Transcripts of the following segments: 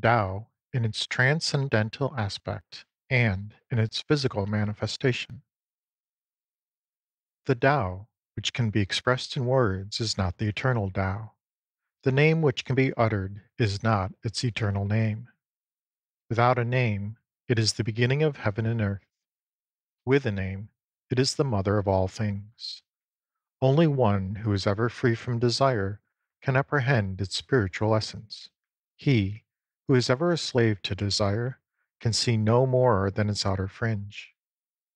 Tao in its transcendental aspect and in its physical manifestation. The Tao, which can be expressed in words, is not the eternal Tao. The name which can be uttered is not its eternal name. Without a name, it is the beginning of heaven and earth. With a name, it is the mother of all things. Only one who is ever free from desire can apprehend its spiritual essence. He who is ever a slave to desire can see no more than its outer fringe.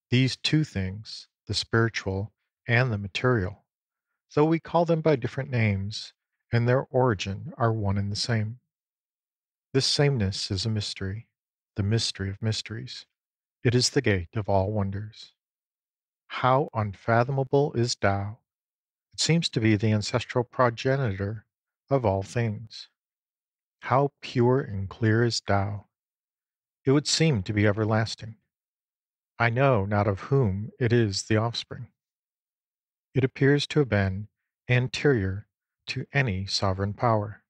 These two things, the spiritual and the material, though we call them by different names, in their origin are one and the same. This sameness is a mystery, the mystery of mysteries. It is the gate of all wonders. How unfathomable is Tao! It seems to be the ancestral progenitor of all things. How pure and clear is Tao! It would seem to be everlasting. I know not of whom it is the offspring. It appears to have been anterior to any sovereign power.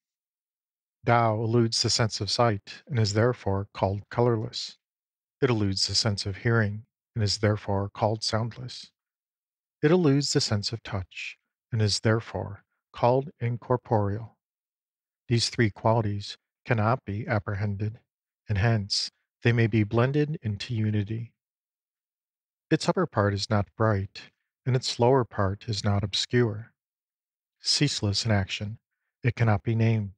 Tao eludes the sense of sight and is therefore called colorless. It eludes the sense of hearing and is therefore called soundless. It eludes the sense of touch and is therefore called incorporeal. These three qualities cannot be apprehended, and hence they may be blended into unity. Its upper part is not bright, and its lower part is not obscure. Ceaseless in action, it cannot be named,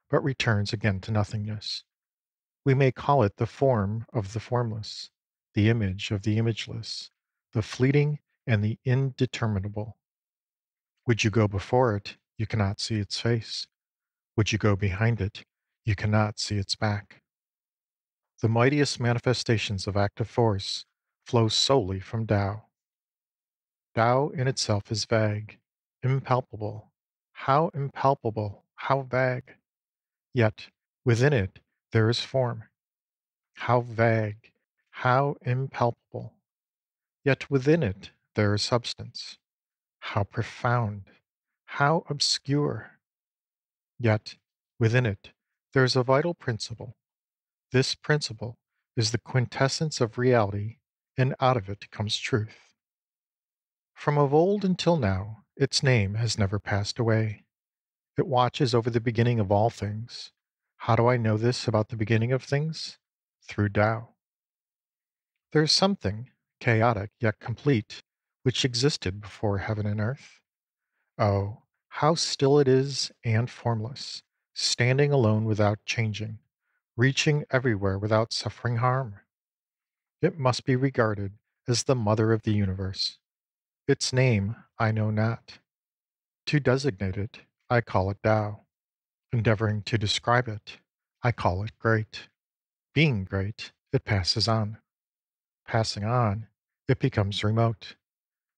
but returns again to nothingness. We may call it the form of the formless, the image of the imageless, the fleeting and the indeterminable. Would you go before it, you cannot see its face. Would you go behind it, you cannot see its back. The mightiest manifestations of active force flow solely from Tao. Tao in itself is vague, impalpable. How impalpable, how vague! Yet within it there is form. How vague, how impalpable! Yet within it there is substance. How profound, how obscure! Yet within it there is a vital principle. This principle is the quintessence of reality, and out of it comes truth. From of old until now, its name has never passed away. It watches over the beginning of all things. How do I know this about the beginning of things? Through Tao. There is something, chaotic yet complete, which existed before heaven and earth. Oh, how still it is and formless, standing alone without changing, reaching everywhere without suffering harm. It must be regarded as the mother of the universe. Its name I know not. To designate it, I call it Tao. Endeavoring to describe it, I call it great. Being great, it passes on. Passing on, it becomes remote.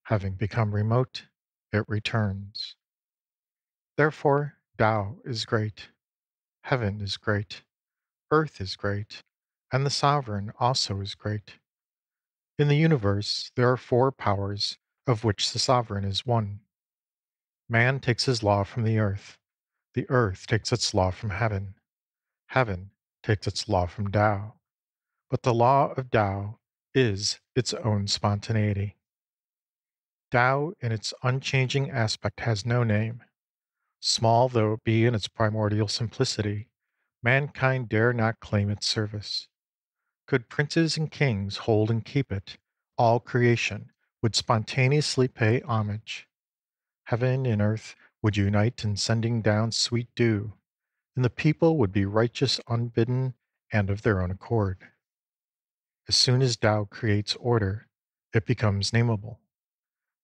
Having become remote, it returns. Therefore, Tao is great. Heaven is great. Earth is great. And the sovereign also is great. In the universe, there are four powers, of which the sovereign is one. Man takes his law from the earth takes its law from heaven, heaven takes its law from Tao. But the law of Tao is its own spontaneity. Tao, in its unchanging aspect, has no name. Small though it be in its primordial simplicity, mankind dare not claim its service. Could princes and kings hold and keep it, all creation would spontaneously pay homage. Heaven and earth would unite in sending down sweet dew, and the people would be righteous unbidden and of their own accord. As soon as Tao creates order, it becomes nameable.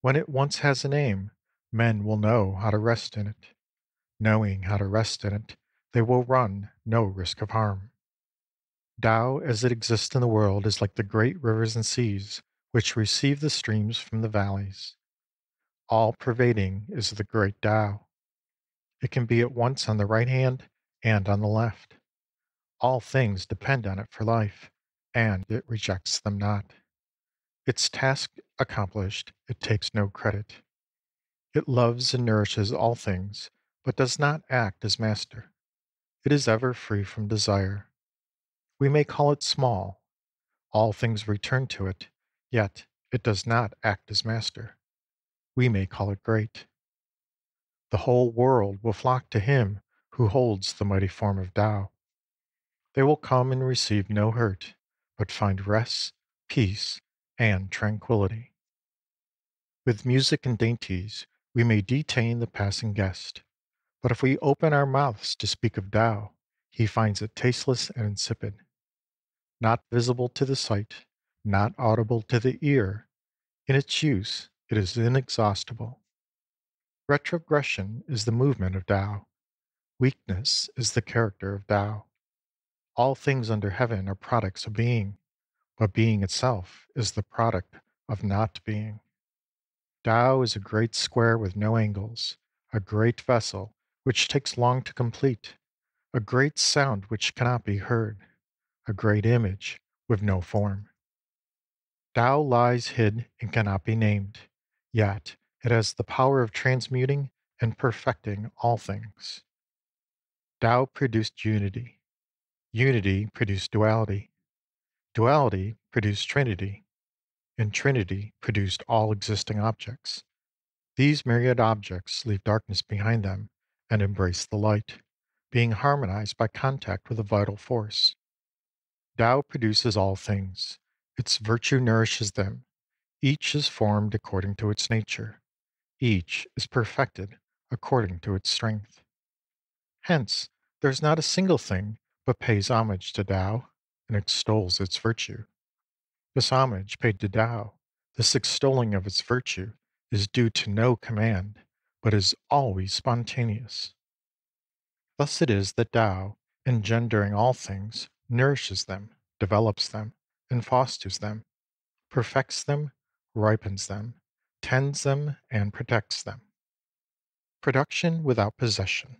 When it once has a name, men will know how to rest in it. Knowing how to rest in it, they will run no risk of harm. Tao, as it exists in the world, is like the great rivers and seas which receive the streams from the valleys. All pervading is the great Tao. It can be at once on the right hand and on the left. All things depend on it for life, and it rejects them not. Its task accomplished, it takes no credit. It loves and nourishes all things, but does not act as master. It is ever free from desire. We may call it small. All things return to it, yet it does not act as master. We may call it great. The whole world will flock to him who holds the mighty form of Tao. They will come and receive no hurt, but find rest, peace, and tranquility. With music and dainties, we may detain the passing guest, but if we open our mouths to speak of Tao, he finds it tasteless and insipid. Not visible to the sight, not audible to the ear, in its use it is inexhaustible. Retrogression is the movement of Tao. Weakness is the character of Tao. All things under heaven are products of being, but being itself is the product of not being. Tao is a great square with no angles, a great vessel which takes long to complete, a great sound which cannot be heard, a great image with no form. Tao lies hid and cannot be named, yet it has the power of transmuting and perfecting all things. Tao produced unity. Unity produced duality. Duality produced trinity, and trinity produced all existing objects. These myriad objects leave darkness behind them and embrace the light, being harmonized by contact with a vital force. Tao produces all things. Its virtue nourishes them. Each is formed according to its nature. Each is perfected according to its strength. Hence, there is not a single thing but pays homage to Tao and extols its virtue. This homage paid to Tao, this extolling of its virtue, is due to no command, but is always spontaneous. Thus it is that Tao, engendering all things, nourishes them, develops them, and fosters them, perfects them, ripens them, tends them, and protects them. Production without possession,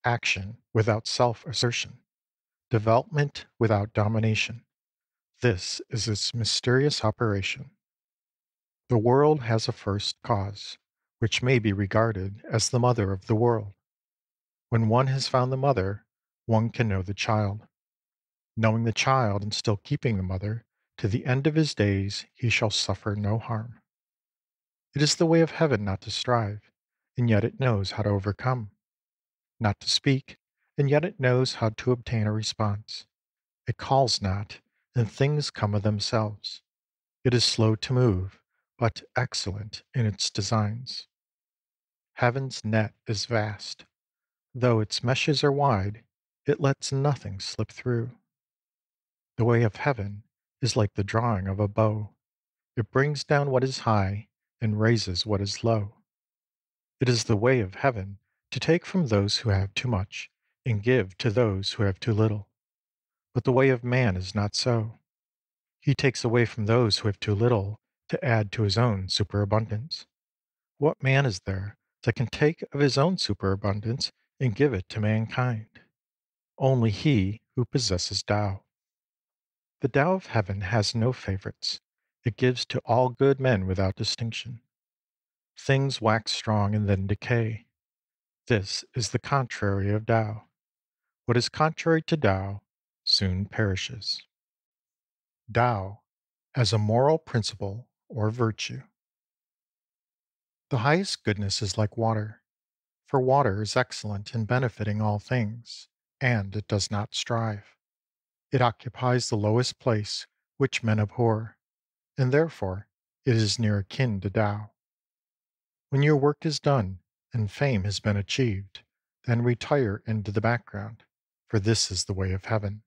action without self assertion, development without domination. This is its mysterious operation. The world has a first cause, which may be regarded as the mother of the world. When one has found the mother, one can know the child. Knowing the child and still keeping the mother, to the end of his days he shall suffer no harm. It is the way of heaven not to strive, and yet it knows how to overcome. Not to speak, and yet it knows how to obtain a response. It calls not, and things come of themselves. It is slow to move, but excellent in its designs. Heaven's net is vast. Though its meshes are wide, it lets nothing slip through. The way of heaven is like the drawing of a bow. It brings down what is high and raises what is low. It is the way of heaven to take from those who have too much and give to those who have too little. But the way of man is not so. He takes away from those who have too little to add to his own superabundance. What man is there that can take of his own superabundance and give it to mankind? Only he who possesses Tao. The Tao of heaven has no favorites. It gives to all good men without distinction. Things wax strong and then decay. This is the contrary of Tao. What is contrary to Tao soon perishes. Tao as a moral principle or virtue. The highest goodness is like water, for water is excellent in benefiting all things, and it does not strive. It occupies the lowest place which men abhor, and therefore it is near akin to Tao. When your work is done and fame has been achieved, then retire into the background, for this is the way of heaven.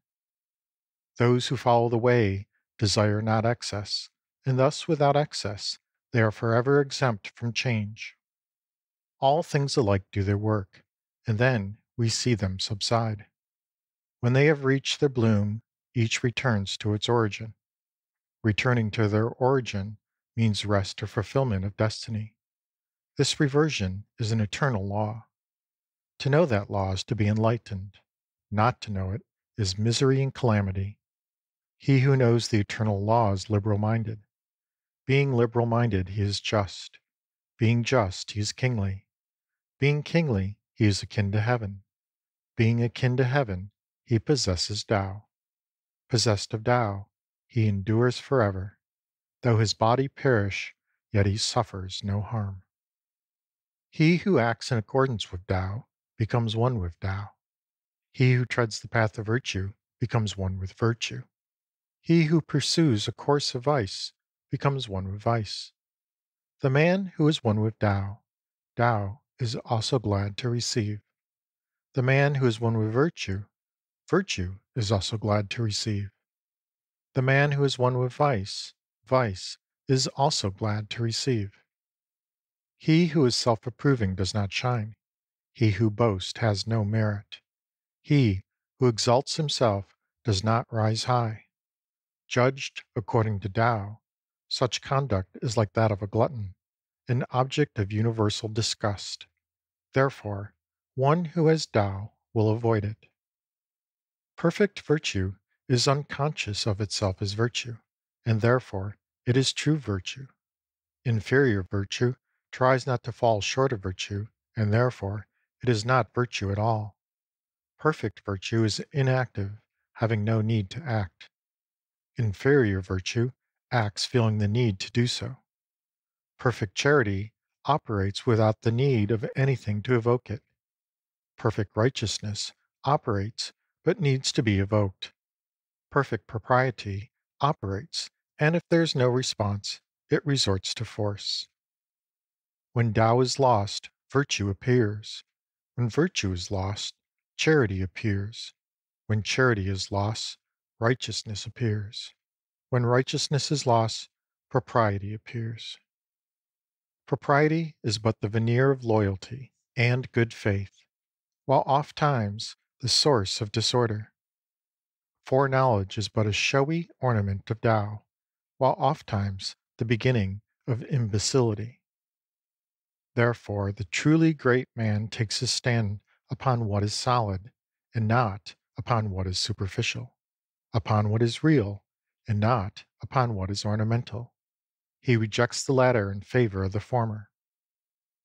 Those who follow the way desire not excess, and thus without excess they are forever exempt from change. All things alike do their work, and then we see them subside. When they have reached their bloom, each returns to its origin. Returning to their origin means rest or fulfillment of destiny. This reversion is an eternal law. To know that law is to be enlightened. Not to know it is misery and calamity. He who knows the eternal law is liberal minded. Being liberal minded, he is just. Being just, he is kingly. Being kingly, he is akin to heaven. Being akin to heaven, he possesses Tao. Possessed of Tao, he endures forever. Though his body perish, yet he suffers no harm. He who acts in accordance with Tao becomes one with Tao. He who treads the path of virtue becomes one with virtue. He who pursues a course of vice becomes one with vice. The man who is one with Tao, Tao is also glad to receive. The man who is one with virtue, virtue is also glad to receive. The man who is one with vice, vice is also glad to receive. He who is self approving does not shine. He who boasts has no merit. He who exalts himself does not rise high. Judged according to Tao, such conduct is like that of a glutton, an object of universal disgust. Therefore, one who has Tao will avoid it. Perfect virtue is unconscious of itself as virtue, and therefore it is true virtue. Inferior virtue tries not to fall short of virtue, and therefore it is not virtue at all. Perfect virtue is inactive, having no need to act. Inferior virtue acts feeling the need to do so. Perfect charity operates without the need of anything to evoke it. Perfect righteousness operates but needs to be evoked. Perfect propriety operates, and if there is no response, it resorts to force. When Tao is lost, virtue appears. When virtue is lost, charity appears. When charity is lost, righteousness appears. When righteousness is lost, propriety appears. Propriety is but the veneer of loyalty and good faith, while oft times the source of disorder. Foreknowledge is but a showy ornament of Tao, while oft times the beginning of imbecility. Therefore, the truly great man takes his stand upon what is solid, and not upon what is superficial, upon what is real, and not upon what is ornamental. He rejects the latter in favor of the former.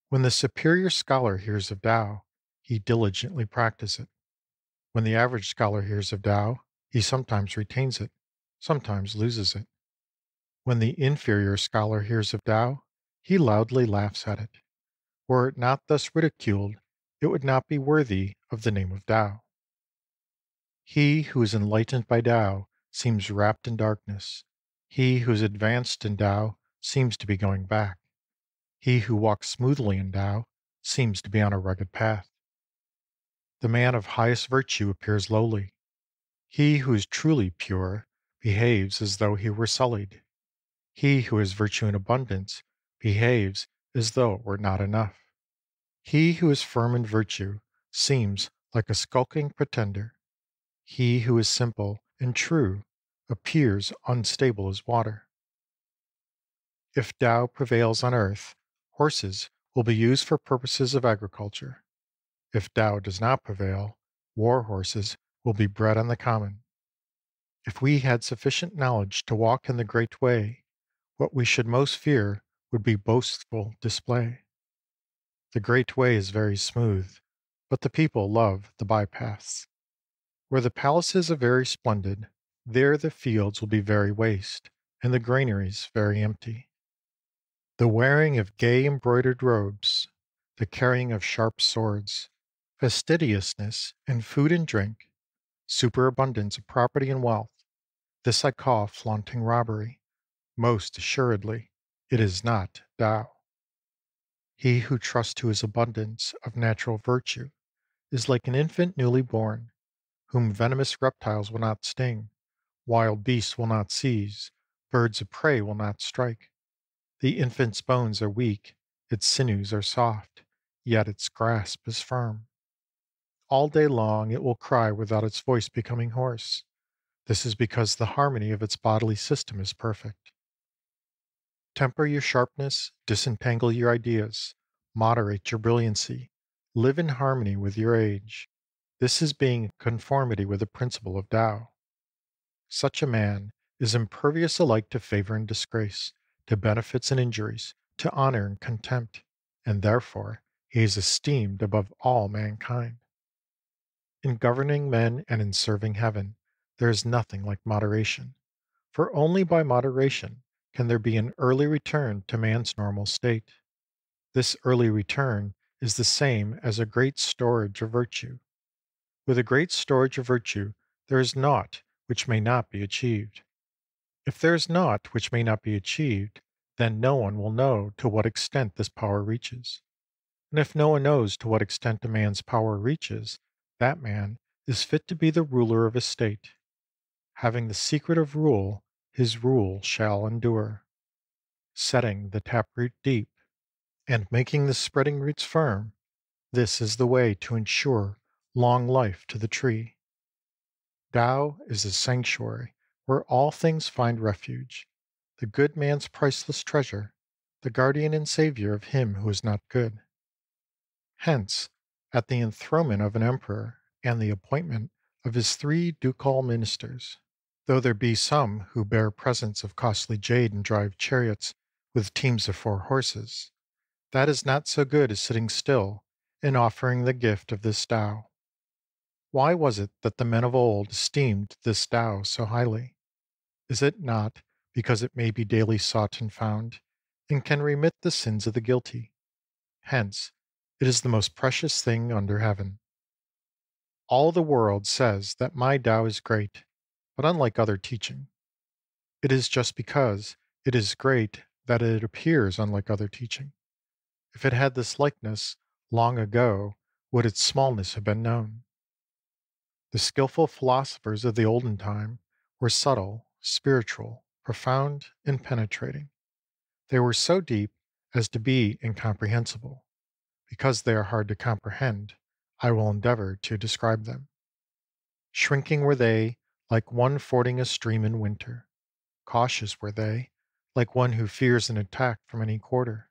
When the superior scholar hears of Tao, he diligently practices it. When the average scholar hears of Tao, he sometimes retains it, sometimes loses it. When the inferior scholar hears of Tao, he loudly laughs at it. Were it not thus ridiculed, it would not be worthy of the name of Tao. He who is enlightened by Tao seems wrapped in darkness. He who is advanced in Tao seems to be going back. He who walks smoothly in Tao seems to be on a rugged path. The man of highest virtue appears lowly. He who is truly pure behaves as though he were sullied. He who has virtue in abundance behaves as though it were not enough. He who is firm in virtue seems like a skulking pretender. He who is simple and true appears unstable as water. If Tao prevails on earth, horses will be used for purposes of agriculture. If Tao does not prevail, war horses will be bred on the common. If we had sufficient knowledge to walk in the great way, what we should most fear would be boastful display. The great way is very smooth, but the people love the bypaths. Where the palaces are very splendid, there the fields will be very waste, and the granaries very empty. The wearing of gay embroidered robes, the carrying of sharp swords, fastidiousness in food and drink, superabundance of property and wealth, this I call flaunting robbery. Most assuredly, it is not Tao. He who trusts to his abundance of natural virtue is like an infant newly born, whom venomous reptiles will not sting, wild beasts will not seize, birds of prey will not strike. The infant's bones are weak, its sinews are soft, yet its grasp is firm. All day long it will cry without its voice becoming hoarse. This is because the harmony of its bodily system is perfect. Temper your sharpness, disentangle your ideas, moderate your brilliancy, live in harmony with your age. This is being in conformity with the principle of Tao. Such a man is impervious alike to favor and disgrace, to benefits and injuries, to honor and contempt, and therefore he is esteemed above all mankind. In governing men and in serving heaven, there is nothing like moderation, for only by moderation can there be an early return to man's normal state. This early return is the same as a great storage of virtue. With a great storage of virtue, there is naught which may not be achieved. If there is naught which may not be achieved, then no one will know to what extent this power reaches. And if no one knows to what extent a man's power reaches, that man is fit to be the ruler of a state. Having the secret of rule, his rule shall endure. Setting the taproot deep, and making the spreading roots firm, this is the way to ensure long life to the tree. Tao is the sanctuary where all things find refuge, the good man's priceless treasure, the guardian and savior of him who is not good. Hence, at the enthronement of an emperor and the appointment of his 3 ducal ministers, though there be some who bear presents of costly jade and drive chariots with teams of 4 horses, that is not so good as sitting still and offering the gift of this Tao. Why was it that the men of old esteemed this Tao so highly? Is it not because it may be daily sought and found, and can remit the sins of the guilty? Hence, it is the most precious thing under heaven. All the world says that my Tao is great, but unlike other teaching. It is just because it is great that it appears unlike other teaching. If it had this likeness, long ago would its smallness have been known. The skillful philosophers of the olden time were subtle, spiritual, profound, and penetrating. They were so deep as to be incomprehensible. Because they are hard to comprehend, I will endeavor to describe them. Shrinking were they, like one fording a stream in winter. Cautious were they, like one who fears an attack from any quarter.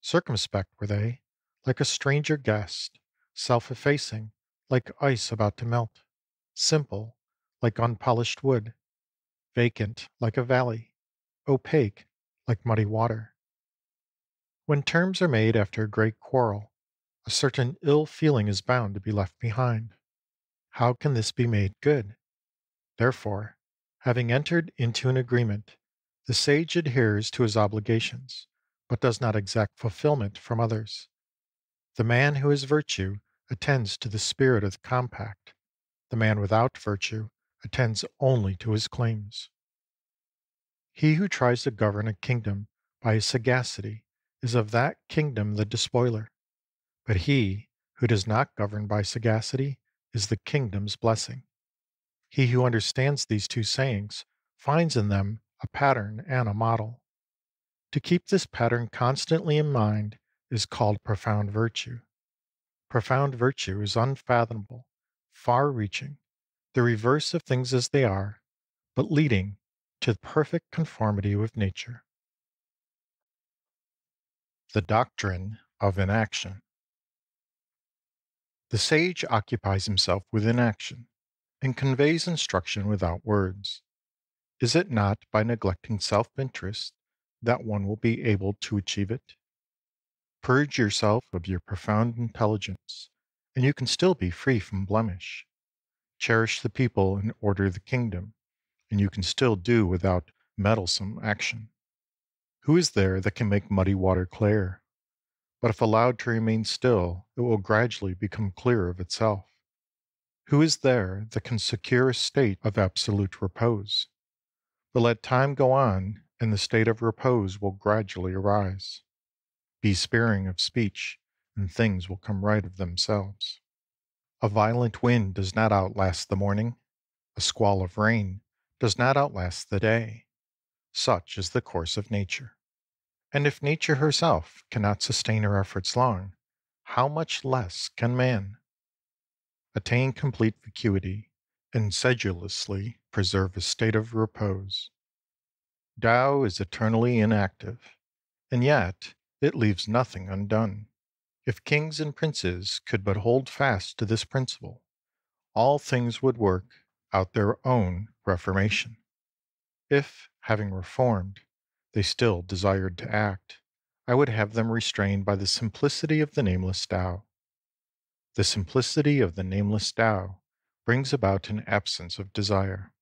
Circumspect were they, like a stranger guest. Self-effacing, like ice about to melt. Simple, like unpolished wood. Vacant, like a valley. Opaque, like muddy water. When terms are made after a great quarrel, a certain ill feeling is bound to be left behind. How can this be made good? Therefore, having entered into an agreement, the sage adheres to his obligations, but does not exact fulfillment from others. The man who has virtue attends to the spirit of the compact. The man without virtue attends only to his claims. He who tries to govern a kingdom by his sagacity is of that kingdom the despoiler. But he who does not govern by sagacity is the kingdom's blessing. He who understands these 2 sayings finds in them a pattern and a model. To keep this pattern constantly in mind is called profound virtue. Profound virtue is unfathomable, far reaching, the reverse of things as they are, but leading to perfect conformity with nature. The doctrine of inaction. The sage occupies himself with inaction and conveys instruction without words. Is it not by neglecting self-interest that one will be able to achieve it? Purge yourself of your profound intelligence, and you can still be free from blemish. Cherish the people and order the kingdom, and you can still do without meddlesome action. Who is there that can make muddy water clear? But if allowed to remain still, it will gradually become clear of itself. Who is there that can secure a state of absolute repose? But let time go on, and the state of repose will gradually arise. Be sparing of speech, and things will come right of themselves. A violent wind does not outlast the morning. A squall of rain does not outlast the day. Such is the course of nature. And if nature herself cannot sustain her efforts long, how much less can man? Attain complete vacuity, and sedulously preserve a state of repose. Tao is eternally inactive, and yet it leaves nothing undone. If kings and princes could but hold fast to this principle, all things would work out their own reformation. If, having reformed, they still desired to act, I would have them restrained by the simplicity of the nameless Tao. The simplicity of the nameless Tao brings about an absence of desire.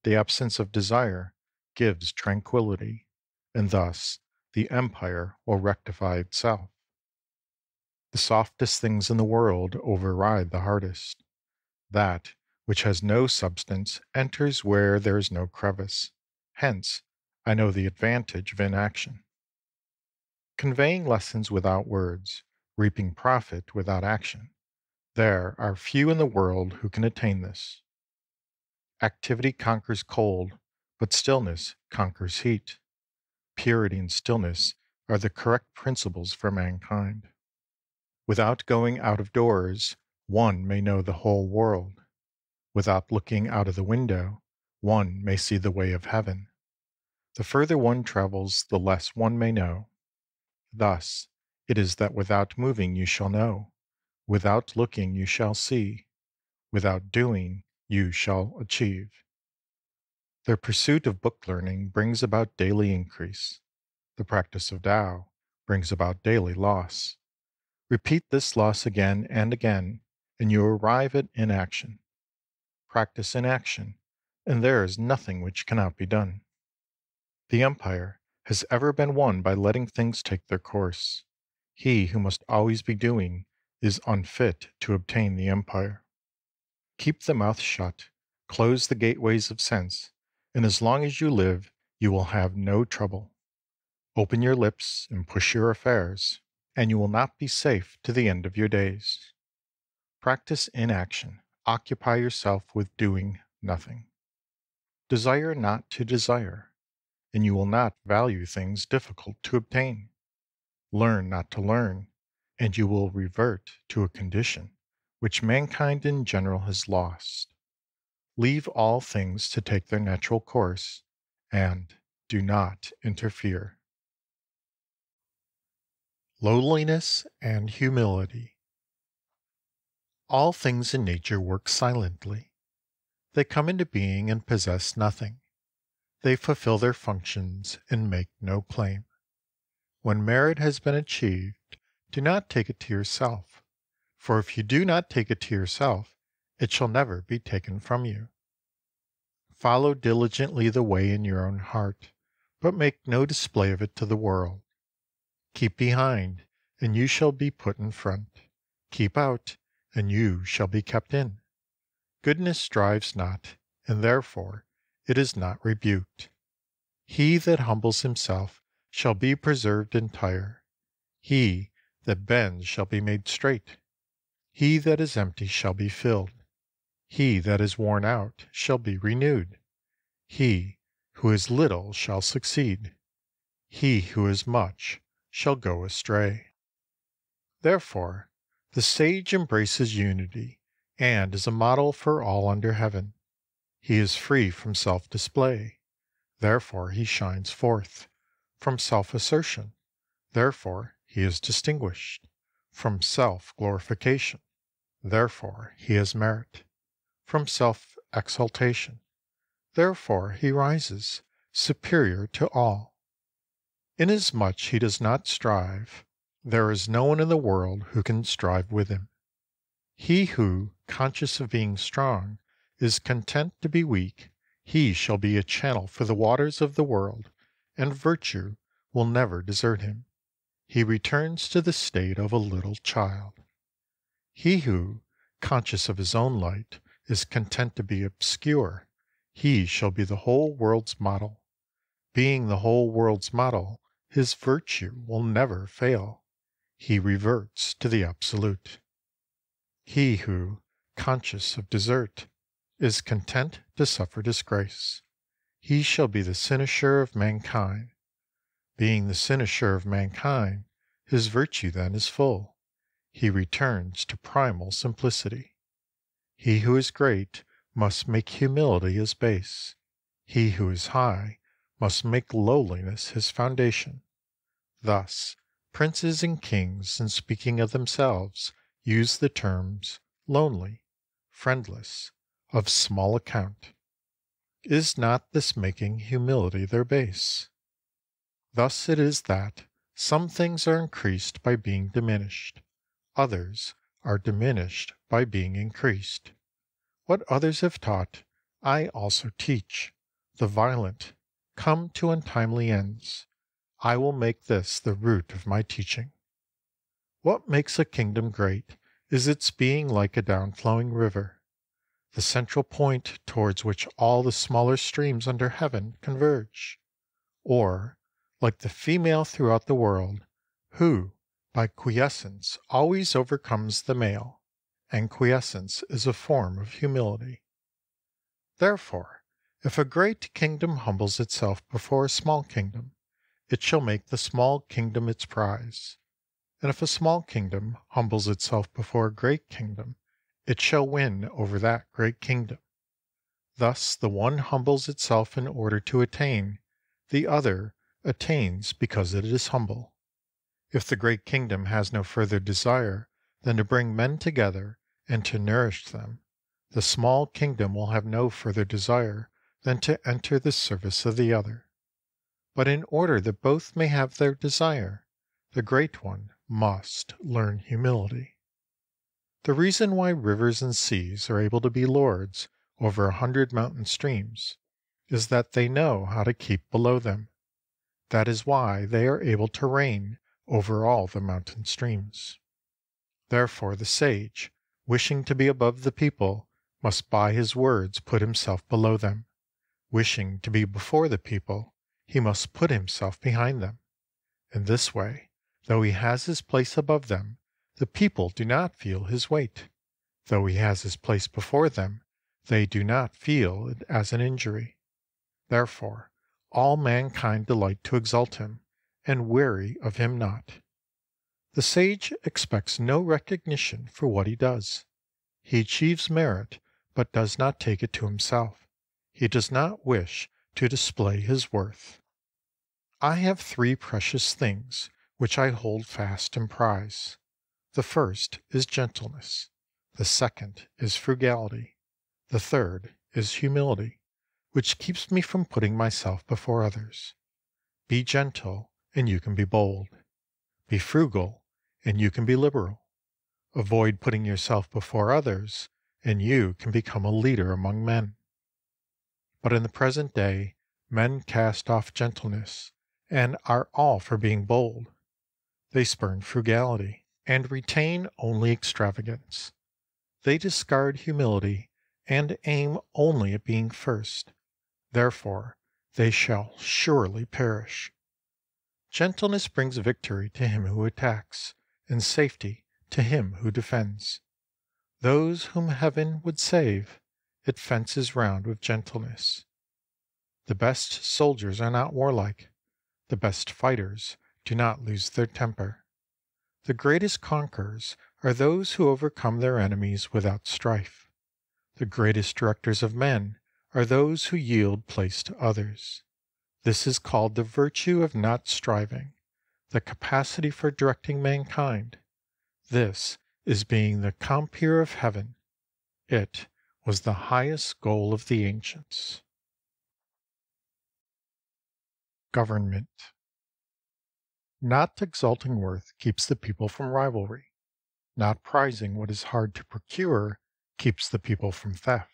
The absence of desire gives tranquility, and thus the empire will rectify itself. The softest things in the world override the hardest. That which has no substance enters where there is no crevice. Hence, I know the advantage of inaction. Conveying lessons without words, reaping profit without action. There are few in the world who can attain this. Activity conquers cold, but stillness conquers heat. Purity and stillness are the correct principles for mankind. Without going out of doors, one may know the whole world. Without looking out of the window, one may see the way of heaven. The further one travels, the less one may know. Thus, it is that without moving you shall know, without looking you shall see, without doing you shall achieve. The pursuit of book learning brings about daily increase. The practice of Tao brings about daily loss. Repeat this loss again and again, and you arrive at inaction. Practice inaction, and there is nothing which cannot be done. The empire has ever been won by letting things take their course. He who must always be doing is unfit to obtain the empire. Keep the mouth shut, close the gateways of sense, and as long as you live, you will have no trouble. Open your lips and push your affairs, and you will not be safe to the end of your days. Practice inaction. Occupy yourself with doing nothing. Desire not to desire, and you will not value things difficult to obtain. Learn not to learn, and you will revert to a condition which mankind in general has lost. Leave all things to take their natural course, and do not interfere. Lowliness and humility. All things in nature work silently. They come into being and possess nothing. They fulfill their functions and make no claim. When merit has been achieved, do not take it to yourself, for if you do not take it to yourself, it shall never be taken from you. Follow diligently the way in your own heart, but make no display of it to the world. Keep behind, and you shall be put in front. Keep out, and you shall be kept in. Goodness strives not, and therefore it is not rebuked. He that humbles himself shall be preserved entire. He that bends shall be made straight. He that is empty shall be filled. He that is worn out shall be renewed. He who is little shall succeed. He who is much shall go astray. Therefore, the sage embraces unity, and is a model for all under heaven. He is free from self-display, therefore he shines forth; from self-assertion, therefore he is distinguished; from self-glorification, therefore he has merit; from self-exaltation, therefore he rises, superior to all. Inasmuch he does not strive, there is no one in the world who can strive with him. He who, conscious of being strong, is content to be weak, he shall be a channel for the waters of the world, and virtue will never desert him. He returns to the state of a little child. He who, conscious of his own light, is content to be obscure, he shall be the whole world's model. Being the whole world's model, his virtue will never fail. He reverts to the absolute. He who, conscious of desert, is content to suffer disgrace, he shall be the cynosure of mankind. Being the cynosure of mankind, his virtue then is full. He returns to primal simplicity. He who is great must make humility his base. He who is high must make lowliness his foundation. Thus, princes and kings, in speaking of themselves, use the terms lonely, friendless, of small account. Is not this making humility their base? Thus it is that some things are increased by being diminished, others are diminished by being increased. What others have taught, I also teach. The violent come to untimely ends. I will make this the root of my teaching. What makes a kingdom great is its being like a downflowing river, the central point towards which all the smaller streams under heaven converge, or like the female throughout the world, who by quiescence always overcomes the male, and quiescence is a form of humility. Therefore, if a great kingdom humbles itself before a small kingdom, it shall make the small kingdom its prize. And if a small kingdom humbles itself before a great kingdom, it shall win over that great kingdom. Thus the one humbles itself in order to attain, the other attains because it is humble. If the great kingdom has no further desire than to bring men together and to nourish them, the small kingdom will have no further desire than to enter the service of the other. But in order that both may have their desire, the great one must learn humility. The reason why rivers and seas are able to be lords over 100 mountain streams is that they know how to keep below them. That is why they are able to reign over all the mountain streams. Therefore the sage, wishing to be above the people, must by his words put himself below them. Wishing to be before the people, he must put himself behind them. In this way, though he has his place above them, the people do not feel his weight. Though he has his place before them, they do not feel it as an injury. Therefore, all mankind delight to exalt him, and weary of him not. The sage expects no recognition for what he does. He achieves merit, but does not take it to himself. He does not wish to display his worth. I have 3 precious things which I hold fast and prize. The first is gentleness. The second is frugality. The third is humility, which keeps me from putting myself before others. Be gentle, and you can be bold. Be frugal, and you can be liberal. Avoid putting yourself before others, and you can become a leader among men. But in the present day, men cast off gentleness, and are all for being bold. They spurn frugality, and retain only extravagance. They discard humility, and aim only at being first. Therefore they shall surely perish. Gentleness brings victory to him who attacks, and safety to him who defends. Those whom heaven would save, it fences round with gentleness. The best soldiers are not warlike. The best fighters do not lose their temper. The greatest conquerors are those who overcome their enemies without strife. The greatest directors of men are those who yield place to others. This is called the virtue of not striving, the capacity for directing mankind. This is being the compeer of heaven. It was the highest goal of the ancients. Government. Not exalting worth keeps the people from rivalry. Not prizing what is hard to procure keeps the people from theft.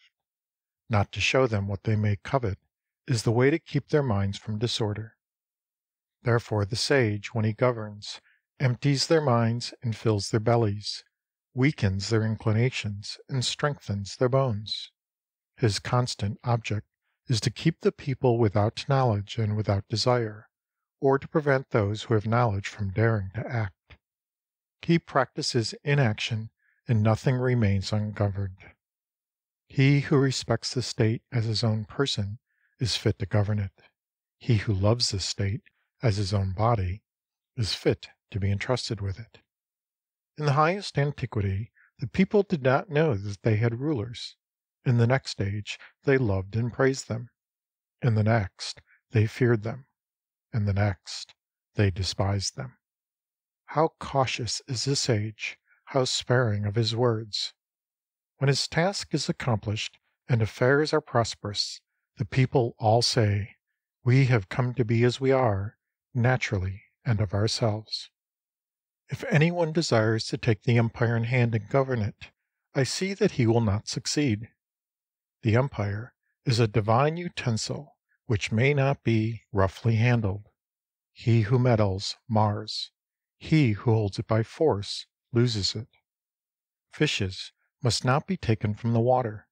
Not to show them what they may covet is the way to keep their minds from disorder. Therefore the sage, when he governs, empties their minds and fills their bellies, weakens their inclinations and strengthens their bones. His constant object is to keep the people without knowledge and without desire, or to prevent those who have knowledge from daring to act. He practices inaction, and nothing remains ungoverned. He who respects the state as his own person is fit to govern it. He who loves the state as his own body is fit to be entrusted with it. In the highest antiquity, the people did not know that they had rulers. In the next age, they loved and praised them. In the next, they feared them. In the next, they despised them. How cautious is the sage, how sparing of his words! When his task is accomplished and affairs are prosperous, the people all say, "We have come to be as we are, naturally and of ourselves." If any one desires to take the empire in hand and govern it, I see that he will not succeed. The empire is a divine utensil which may not be roughly handled. He who meddles mars. He who holds it by force loses it. Fishes must not be taken from the water.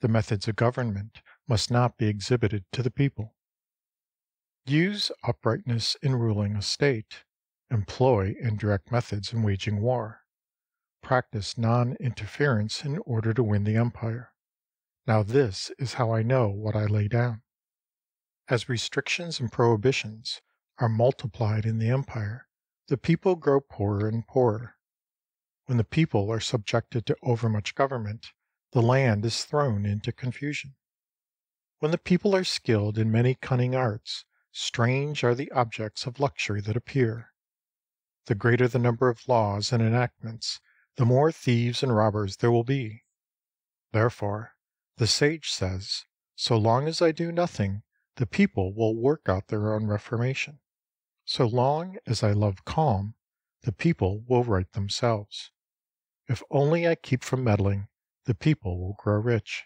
The methods of government must not be exhibited to the people. Use uprightness in ruling a state. Employ indirect methods in waging war. Practice non-interference in order to win the empire. Now this is how I know what I lay down. As restrictions and prohibitions are multiplied in the empire, the people grow poorer and poorer. When the people are subjected to overmuch government, the land is thrown into confusion. When the people are skilled in many cunning arts, strange are the objects of luxury that appear. The greater the number of laws and enactments, the more thieves and robbers there will be. Therefore, the sage says, so long as I do nothing, the people will work out their own reformation. So long as I love calm, the people will right themselves. If only I keep from meddling, the people will grow rich.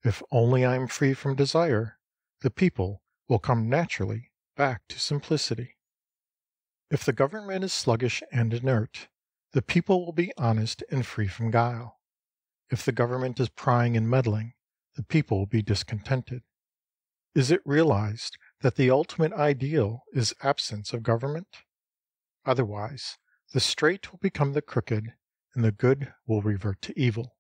If only I am free from desire, the people will come naturally back to simplicity. If the government is sluggish and inert, the people will be honest and free from guile. If the government is prying and meddling, the people will be discontented. Is it realized that the ultimate ideal is absence of government? Otherwise, the straight will become the crooked, and the good will revert to evil.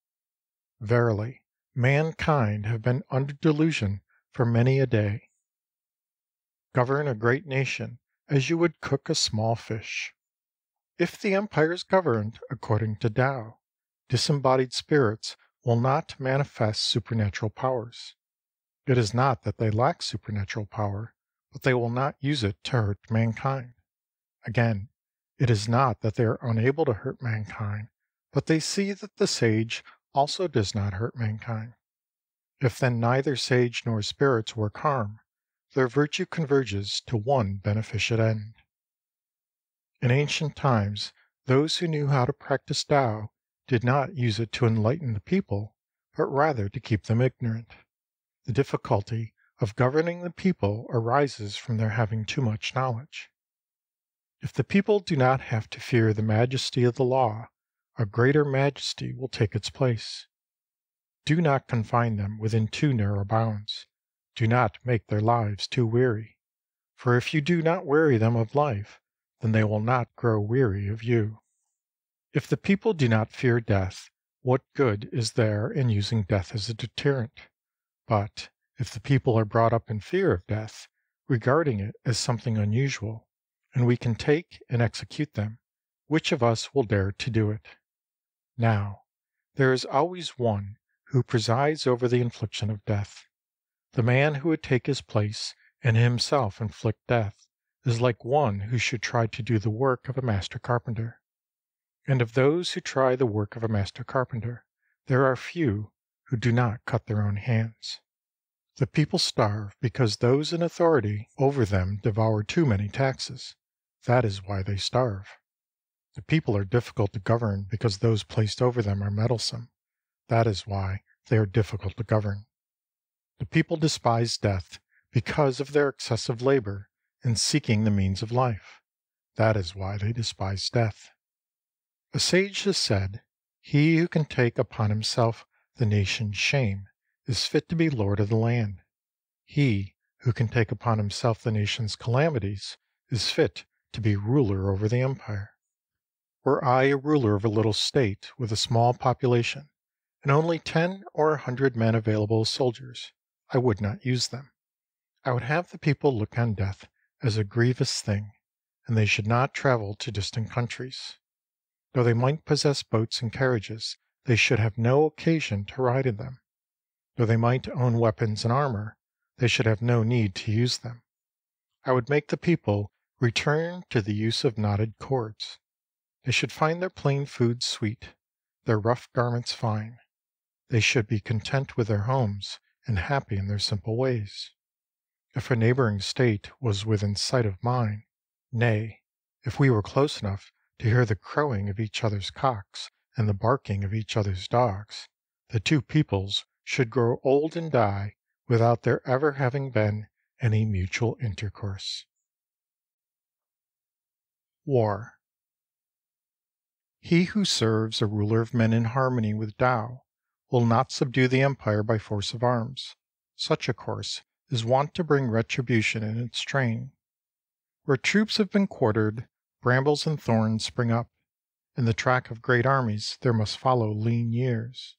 Verily, mankind have been under delusion for many a day. Govern a great nation as you would cook a small fish. If the empire is governed according to Tao, disembodied spirits will not manifest supernatural powers. It is not that they lack supernatural power, but they will not use it to hurt mankind. Again, it is not that they are unable to hurt mankind, but they see that the sage also does not hurt mankind. If then neither sage nor spirits work harm, their virtue converges to one beneficent end. In ancient times, those who knew how to practice Tao did not use it to enlighten the people, but rather to keep them ignorant. The difficulty of governing the people arises from their having too much knowledge. If the people do not have to fear the majesty of the law, a greater majesty will take its place. Do not confine them within too narrow bounds. Do not make their lives too weary. For if you do not weary them of life, then they will not grow weary of you. If the people do not fear death, what good is there in using death as a deterrent? But if the people are brought up in fear of death, regarding it as something unusual, and we can take and execute them, which of us will dare to do it? Now, there is always one who presides over the infliction of death. The man who would take his place and himself inflict death is like one who should try to do the work of a master carpenter. And of those who try the work of a master carpenter, there are few who do not cut their own hands. The people starve because those in authority over them devour too many taxes. That is why they starve. The people are difficult to govern because those placed over them are meddlesome. That is why they are difficult to govern. The people despise death because of their excessive labor in seeking the means of life. That is why they despise death. A sage has said, "He who can take upon himself the nation's shame is fit to be lord of the land. He who can take upon himself the nation's calamities is fit to be ruler over the empire." Were I a ruler of a little state with a small population, and only 10 or 100 men available as soldiers, I would not use them. I would have the people look on death as a grievous thing, and they should not travel to distant countries. Though they might possess boats and carriages, they should have no occasion to ride in them. Though they might own weapons and armor, they should have no need to use them. I would make the people return to the use of knotted cords. They should find their plain food sweet, their rough garments fine. They should be content with their homes and happy in their simple ways. If a neighboring state was within sight of mine, nay, if we were close enough to hear the crowing of each other's cocks and the barking of each other's dogs, the two peoples should grow old and die without there ever having been any mutual intercourse. War. He who serves a ruler of men in harmony with Tao will not subdue the empire by force of arms. Such a course is wont to bring retribution in its train. Where troops have been quartered, brambles and thorns spring up. In the track of great armies there must follow lean years.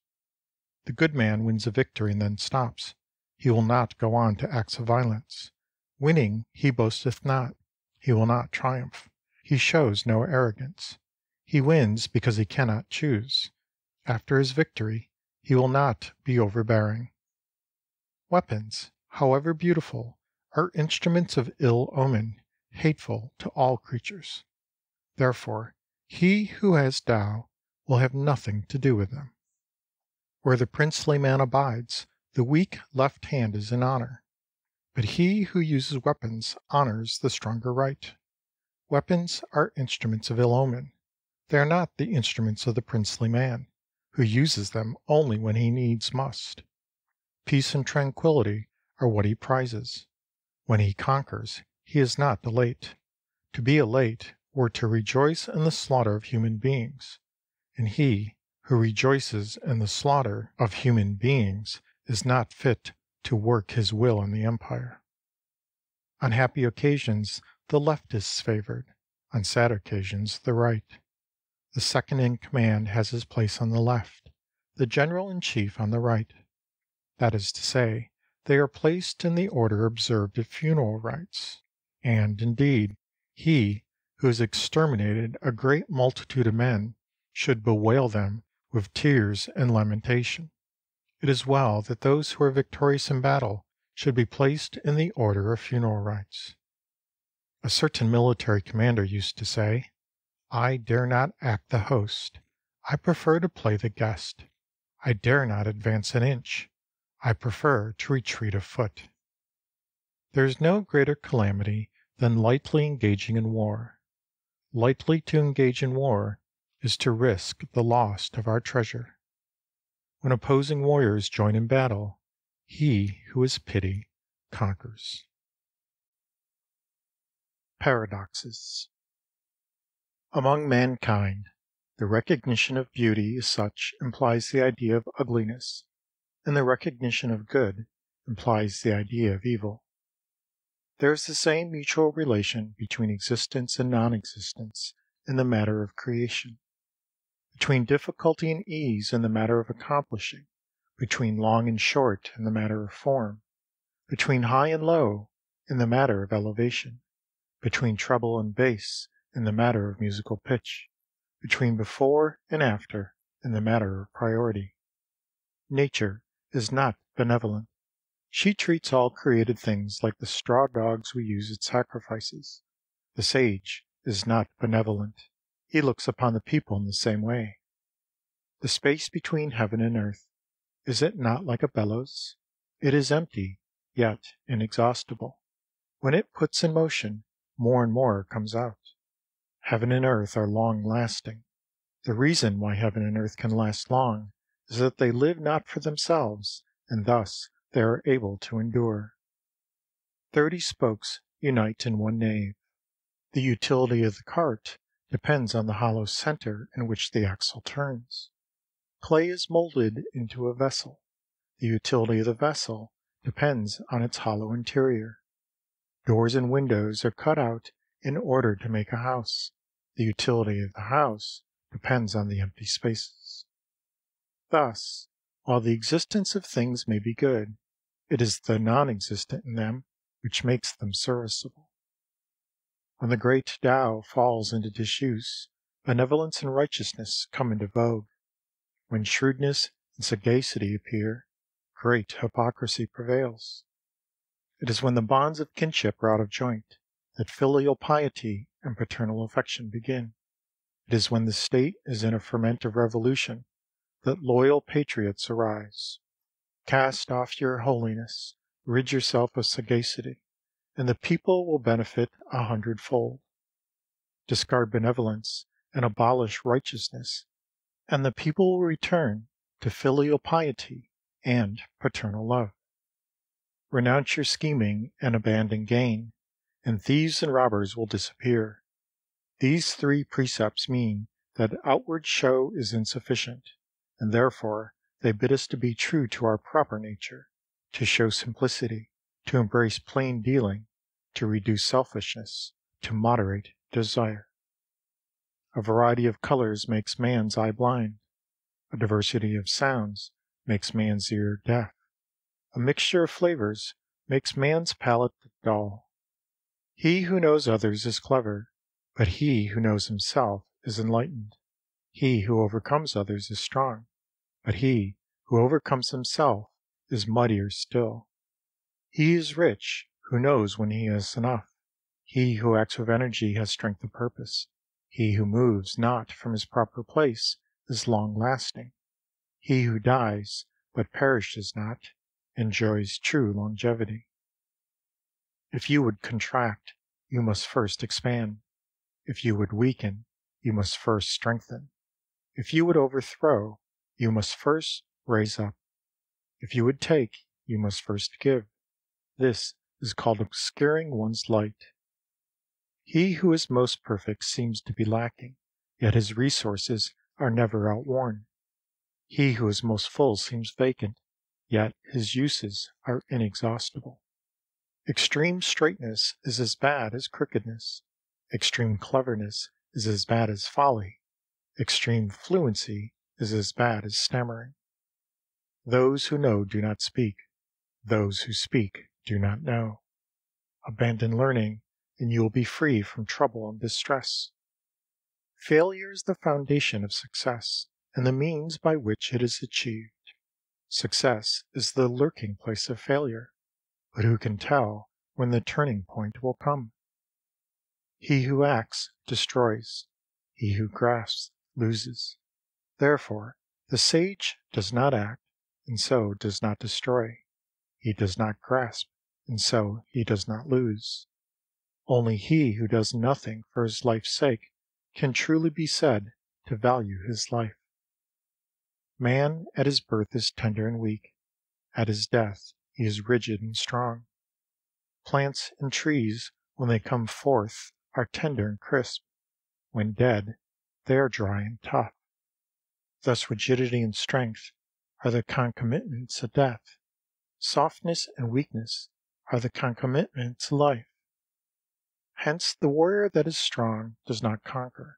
The good man wins a victory and then stops. He will not go on to acts of violence. Winning, he boasteth not. He will not triumph. He shows no arrogance. He wins because he cannot choose. After his victory, he will not be overbearing. Weapons, however beautiful, are instruments of ill omen, hateful to all creatures. Therefore, he who has Tao will have nothing to do with them. Where the princely man abides, the weak left hand is in honor. But he who uses weapons honors the stronger right. Weapons are instruments of ill omen. They are not the instruments of the princely man, who uses them only when he needs must. Peace and tranquillity are what he prizes. When he conquers, he is not elate. To be elate were to rejoice in the slaughter of human beings, and he who rejoices in the slaughter of human beings is not fit to work his will in the empire. On happy occasions the left is favored, on sad occasions the right. The second in command has his place on the left, the general in chief on the right. That is to say, they are placed in the order observed at funeral rites, and, indeed, he who has exterminated a great multitude of men should bewail them with tears and lamentation. It is well that those who are victorious in battle should be placed in the order of funeral rites. A certain military commander used to say, "I dare not act the host. I prefer to play the guest. I dare not advance an inch. I prefer to retreat a foot." There is no greater calamity than lightly engaging in war. Lightly to engage in war is to risk the loss of our treasure. When opposing warriors join in battle, he who has pity conquers. Paradoxes. Among mankind, the recognition of beauty as such implies the idea of ugliness, and the recognition of good implies the idea of evil. There is the same mutual relation between existence and non-existence in the matter of creation, between difficulty and ease in the matter of accomplishing, between long and short in the matter of form, between high and low in the matter of elevation, between treble and bass in the matter of musical pitch, between before and after in the matter of priority. Nature is not benevolent. She treats all created things like the straw dogs we use at sacrifices. The sage is not benevolent. He looks upon the people in the same way. The space between heaven and earth, is it not like a bellows? It is empty, yet inexhaustible. When it puts in motion, more and more comes out. Heaven and earth are long-lasting. The reason why heaven and earth can last long is that they live not for themselves, and thus they are able to endure. 30 spokes unite in one nave. The utility of the cart depends on the hollow center in which the axle turns. Clay is molded into a vessel. The utility of the vessel depends on its hollow interior. Doors and windows are cut out in order to make a house. The utility of the house depends on the empty spaces. Thus, while the existence of things may be good, it is the non-existent in them which makes them serviceable. When the great Tao falls into disuse, benevolence and righteousness come into vogue. When shrewdness and sagacity appear, great hypocrisy prevails. It is when the bonds of kinship are out of joint that filial piety and paternal affection begin. It is when the state is in a ferment of revolution that loyal patriots arise. Cast off your holiness, rid yourself of sagacity, and the people will benefit 100-fold. Discard benevolence and abolish righteousness, and the people will return to filial piety and paternal love. Renounce your scheming and abandon gain, and thieves and robbers will disappear. These three precepts mean that outward show is insufficient, and therefore they bid us to be true to our proper nature, to show simplicity, to embrace plain dealing, to reduce selfishness, to moderate desire. A variety of colors makes man's eye blind. A diversity of sounds makes man's ear deaf. A mixture of flavors makes man's palate dull. He who knows others is clever, but he who knows himself is enlightened. He who overcomes others is strong, but he who overcomes himself is mightier still. He is rich who knows when he has enough. He who acts with energy has strength of purpose. He who moves not from his proper place is long-lasting. He who dies, but perishes not, enjoys true longevity. If you would contract, you must first expand. If you would weaken, you must first strengthen. If you would overthrow, you must first raise up. If you would take, you must first give. This is called obscuring one's light. He who is most perfect seems to be lacking, yet his resources are never outworn. He who is most full seems vacant, yet his uses are inexhaustible. Extreme straightness is as bad as crookedness. Extreme cleverness is as bad as folly. Extreme fluency is as bad as stammering. Those who know do not speak. Those who speak do not know. Abandon learning, and you will be free from trouble and distress. Failure is the foundation of success, and the means by which it is achieved. Success is the lurking place of failure, but who can tell when the turning point will come? He who acts destroys. He who grasps loses. Therefore, the sage does not act, and so does not destroy. He does not grasp, and so he does not lose. Only he who does nothing for his life's sake can truly be said to value his life. Man at his birth is tender and weak. At his death he is rigid and strong. Plants and trees, when they come forth, are tender and crisp. When dead, they are dry and tough. Thus rigidity and strength are the concomitants of death. Softness and weakness are the concomitants of life. Hence the warrior that is strong does not conquer.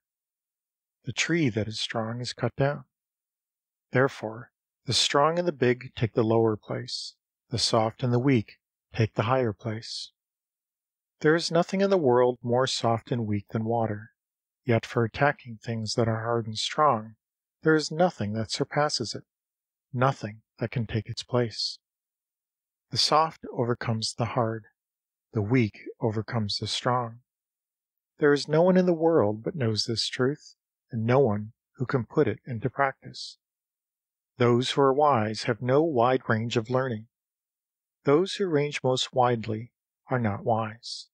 The tree that is strong is cut down. Therefore, the strong and the big take the lower place. The soft and the weak take the higher place. There is nothing in the world more soft and weak than water. Yet for attacking things that are hard and strong, there is nothing that surpasses it, nothing that can take its place. The soft overcomes the hard. The weak overcomes the strong. There is no one in the world but knows this truth, and no one who can put it into practice. Those who are wise have no wide range of learning. Those who range most widely are not wise.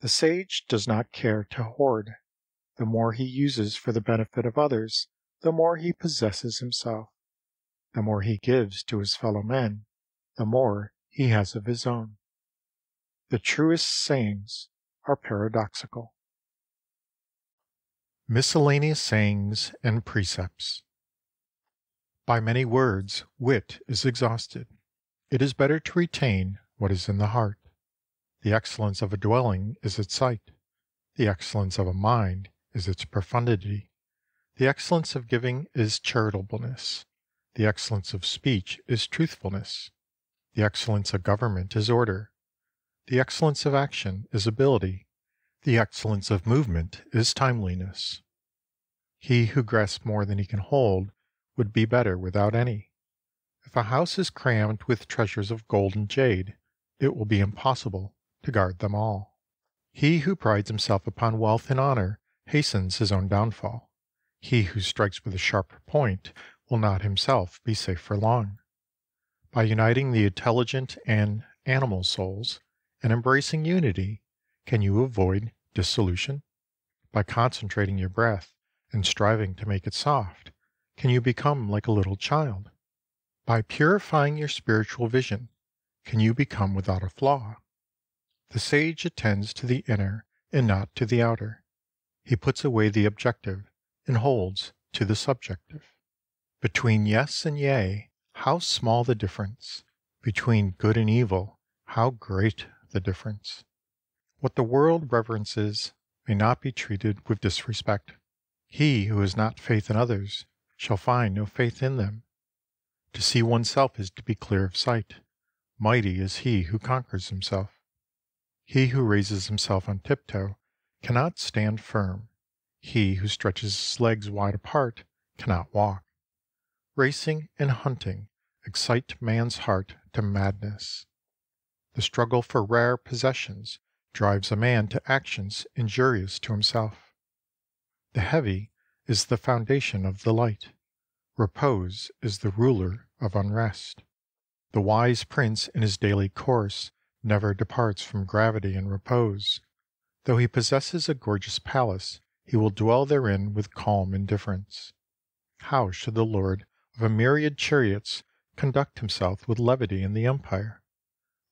The sage does not care to hoard. The more he uses for the benefit of others, the more he possesses himself. The more he gives to his fellow men, the more he has of his own. The truest sayings are paradoxical. Miscellaneous sayings and precepts. By many words wit is exhausted. It is better to retain what is in the heart. The excellence of a dwelling is its site. The excellence of a mind is its profundity. The excellence of giving is charitableness. The excellence of speech is truthfulness. The excellence of government is order. The excellence of action is ability. The excellence of movement is timeliness. He who grasps more than he can hold would be better without any. If a house is crammed with treasures of gold and jade, it will be impossible to guard them all. He who prides himself upon wealth and honor hastens his own downfall. He who strikes with a sharper point will not himself be safe for long. By uniting the intelligent and animal souls, and embracing unity, can you avoid dissolution? By concentrating your breath and striving to make it soft, can you become like a little child? By purifying your spiritual vision, can you become without a flaw. The sage attends to the inner and not to the outer. He puts away the objective and holds to the subjective. Between yes and yea, how small the difference! Between good and evil, how great the difference! What the world reverences may not be treated with disrespect. He who has not faith in others shall find no faith in them. To see oneself is to be clear of sight. Mighty is he who conquers himself. He who raises himself on tiptoe cannot stand firm. He who stretches his legs wide apart cannot walk. Racing and hunting excite man's heart to madness. The struggle for rare possessions drives a man to actions injurious to himself. The heavy is the foundation of the light. Repose is the ruler of unrest. The wise prince in his daily course never departs from gravity and repose. Though he possesses a gorgeous palace, he will dwell therein with calm indifference. How should the lord of a myriad chariots conduct himself with levity in the empire?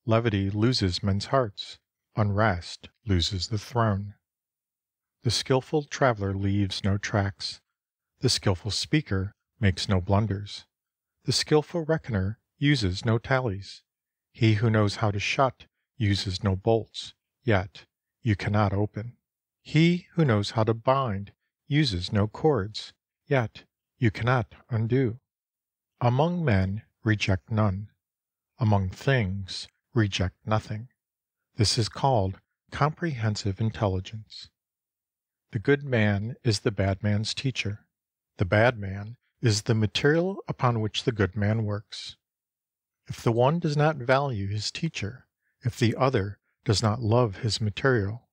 Levity loses men's hearts. Unrest loses the throne. The skilful traveler leaves no tracks. The skilful speaker makes no blunders. The skilful reckoner uses no tallies. He who knows how to shut uses no bolts, yet you cannot open. He who knows how to bind uses no cords, yet you cannot undo. Among men reject none. Among things reject nothing. This is called comprehensive intelligence. The good man is the bad man's teacher. The bad man is the material upon which the good man works. If the one does not value his teacher, if the other does not love his material,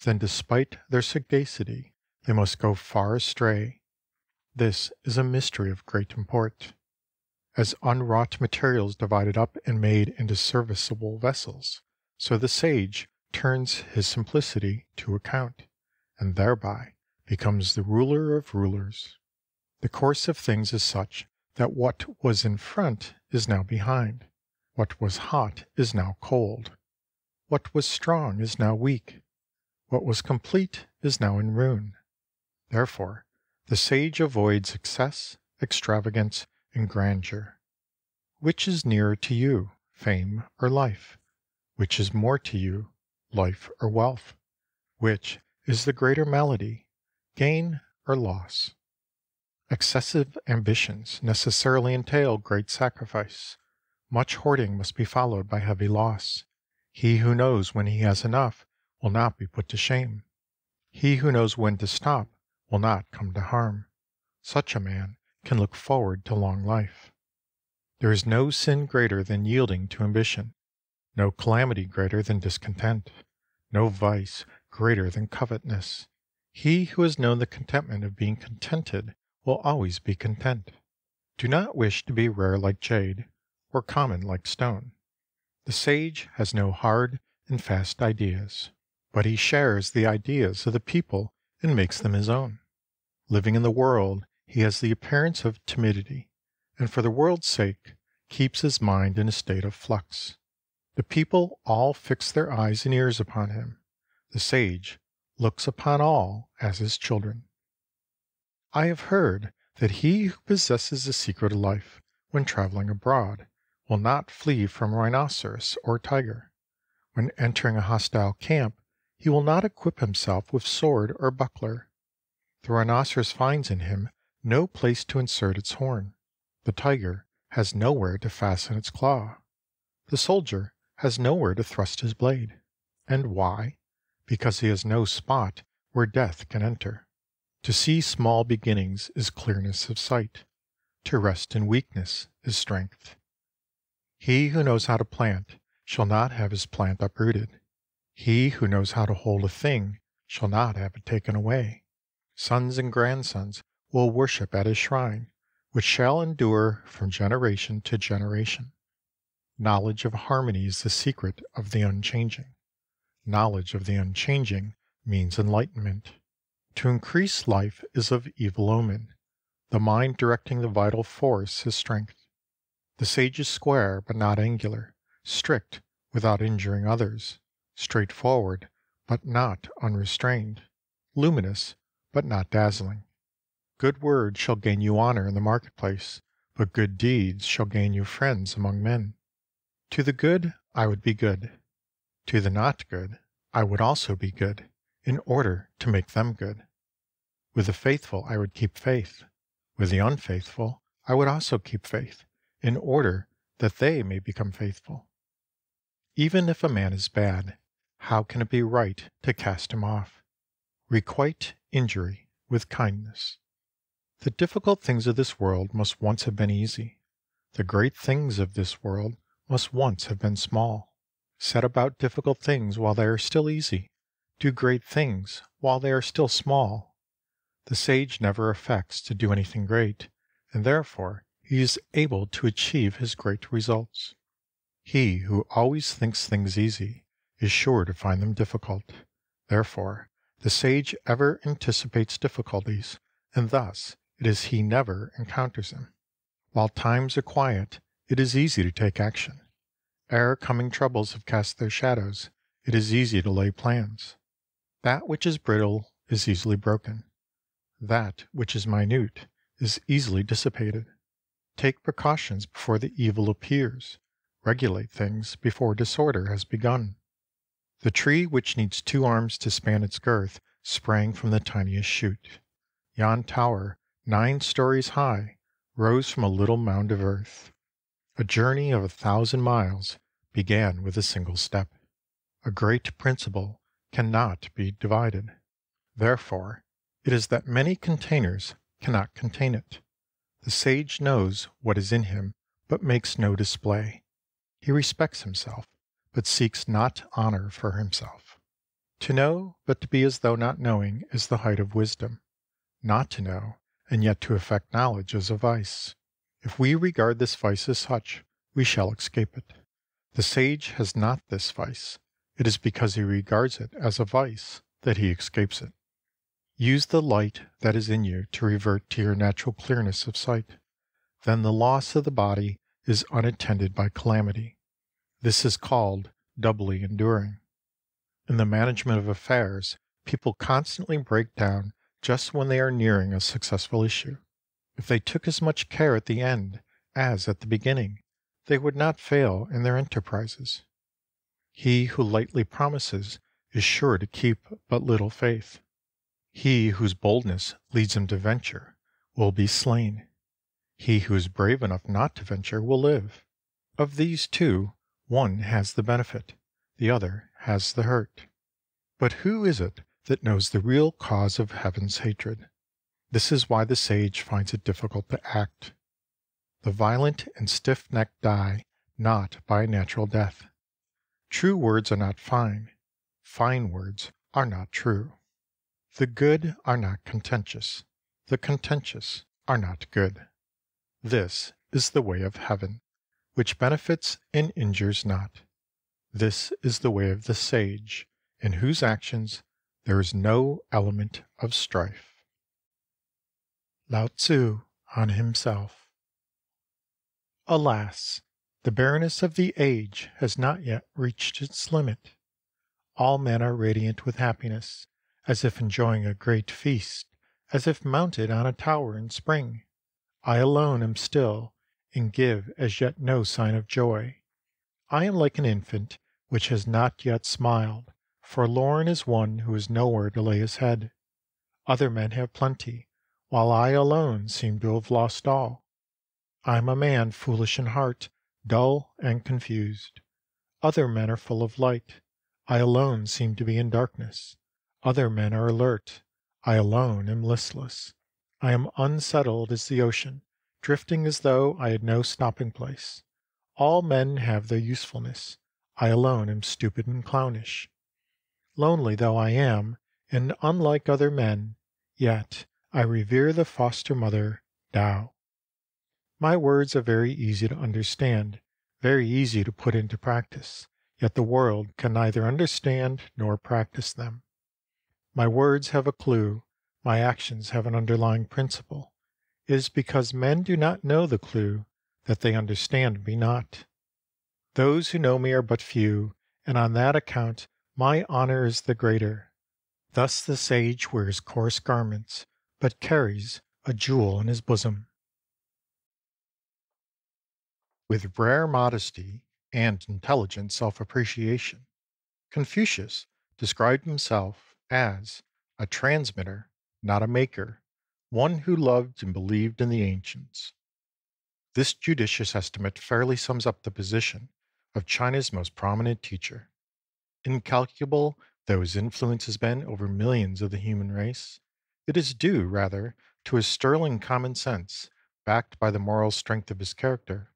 then despite their sagacity they must go far astray. This is a mystery of great import. As unwrought materials divided up and made into serviceable vessels, so the sage turns his simplicity to account, and thereby becomes the ruler of rulers. The course of things is such that what was in front is now behind, what was hot is now cold, what was strong is now weak, what was complete is now in ruin. Therefore, the sage avoids excess, extravagance, and grandeur. Which is nearer to you, fame or life? Which is more to you, life or wealth? Which is the greater malady, gain or loss? Excessive ambitions necessarily entail great sacrifice. Much hoarding must be followed by heavy loss. He who knows when he has enough will not be put to shame. He who knows when to stop will not come to harm. Such a man can look forward to long life. There is no sin greater than yielding to ambition, no calamity greater than discontent, no vice greater than covetousness. He who has known the contentment of being contented will always be content. Do not wish to be rare like jade, or common like stone. The sage has no hard and fast ideas, but he shares the ideas of the people and makes them his own. Living in the world, he has the appearance of timidity, and for the world's sake keeps his mind in a state of flux. The people all fix their eyes and ears upon him. The sage looks upon all as his children. I have heard that he who possesses the secret of life when traveling abroad will not flee from rhinoceros or tiger. When entering a hostile camp, he will not equip himself with sword or buckler. The rhinoceros finds in him no place to insert its horn. The tiger has nowhere to fasten its claw. The soldier has nowhere to thrust his blade. And why? Because he has no spot where death can enter. To see small beginnings is clearness of sight. To rest in weakness is strength. He who knows how to plant shall not have his plant uprooted. He who knows how to hold a thing shall not have it taken away. Sons and grandsons will worship at his shrine, which shall endure from generation to generation. Knowledge of harmony is the secret of the unchanging. Knowledge of the unchanging means enlightenment. To increase life is of evil omen. The mind directing the vital force is strength. The sage is square but not angular, strict without injuring others, straightforward but not unrestrained, luminous but not dazzling. Good words shall gain you honor in the marketplace, but good deeds shall gain you friends among men. To the good I would be good. To the not good I would also be good, in order to make them good. With the faithful I would keep faith. With the unfaithful I would also keep faith, in order that they may become faithful. Even if a man is bad, how can it be right to cast him off? Requite injury with kindness. The difficult things of this world must once have been easy. The great things of this world must once have been small. Set about difficult things while they are still easy. Do great things while they are still small. The sage never affects to do anything great, and therefore he is able to achieve his great results. He who always thinks things easy is sure to find them difficult. Therefore, the sage ever anticipates difficulties, and thus it is he never encounters them. While times are quiet, it is easy to take action. Ere coming troubles have cast their shadows, it is easy to lay plans. That which is brittle is easily broken. That which is minute is easily dissipated. Take precautions before the evil appears. Regulate things before disorder has begun. The tree which needs 2 arms to span its girth sprang from the tiniest shoot. Yon tower, 9 stories high, rose from a little mound of earth. A journey of 1,000 miles began with a single step. A great principle cannot be divided. Therefore, it is that many containers cannot contain it. The sage knows what is in him, but makes no display. He respects himself, but seeks not honor for himself. To know, but to be as though not knowing, is the height of wisdom. Not to know, and yet to affect knowledge, is a vice. If we regard this vice as such, we shall escape it. The sage has not this vice. It is because he regards it as a vice that he escapes it. Use the light that is in you to revert to your natural clearness of sight. Then the loss of the body is unattended by calamity. This is called doubly enduring. In the management of affairs, people constantly break down just when they are nearing a successful issue. If they took as much care at the end as at the beginning, they would not fail in their enterprises. He who lightly promises is sure to keep but little faith. He whose boldness leads him to venture will be slain. He who is brave enough not to venture will live. Of these two, one has the benefit, the other has the hurt. But who is it that knows the real cause of heaven's hatred? This is why the sage finds it difficult to act. The violent and stiff-necked die not by a natural death. True words are not fine. Fine words are not true. The good are not contentious. The contentious are not good. This is the way of heaven, which benefits and injures not. This is the way of the sage, in whose actions there is no element of strife. Lao Tzu on himself. Alas, the barrenness of the age has not yet reached its limit. All men are radiant with happiness, as if enjoying a great feast, as if mounted on a tower in spring. I alone am still, and give as yet no sign of joy. I am like an infant which has not yet smiled, forlorn as one who has nowhere to lay his head. Other men have plenty, while I alone seem to have lost all. I am a man foolish in heart, dull and confused. Other men are full of light. I alone seem to be in darkness. Other men are alert. I alone am listless. I am unsettled as the ocean, drifting as though I had no stopping place. All men have their usefulness. I alone am stupid and clownish. Lonely though I am, and unlike other men, yet I revere the foster mother, Tao. My words are very easy to understand, very easy to put into practice, yet the world can neither understand nor practice them. My words have a clue, my actions have an underlying principle. It is because men do not know the clue that they understand me not. Those who know me are but few, and on that account my honor is the greater. Thus the sage wears coarse garments, but carries a jewel in his bosom. With rare modesty and intelligent self appreciation, Confucius described himself as a transmitter, not a maker, one who loved and believed in the ancients. This judicious estimate fairly sums up the position of China's most prominent teacher. Incalculable though his influence has been over millions of the human race, it is due, rather, to his sterling common sense, backed by the moral strength of his character,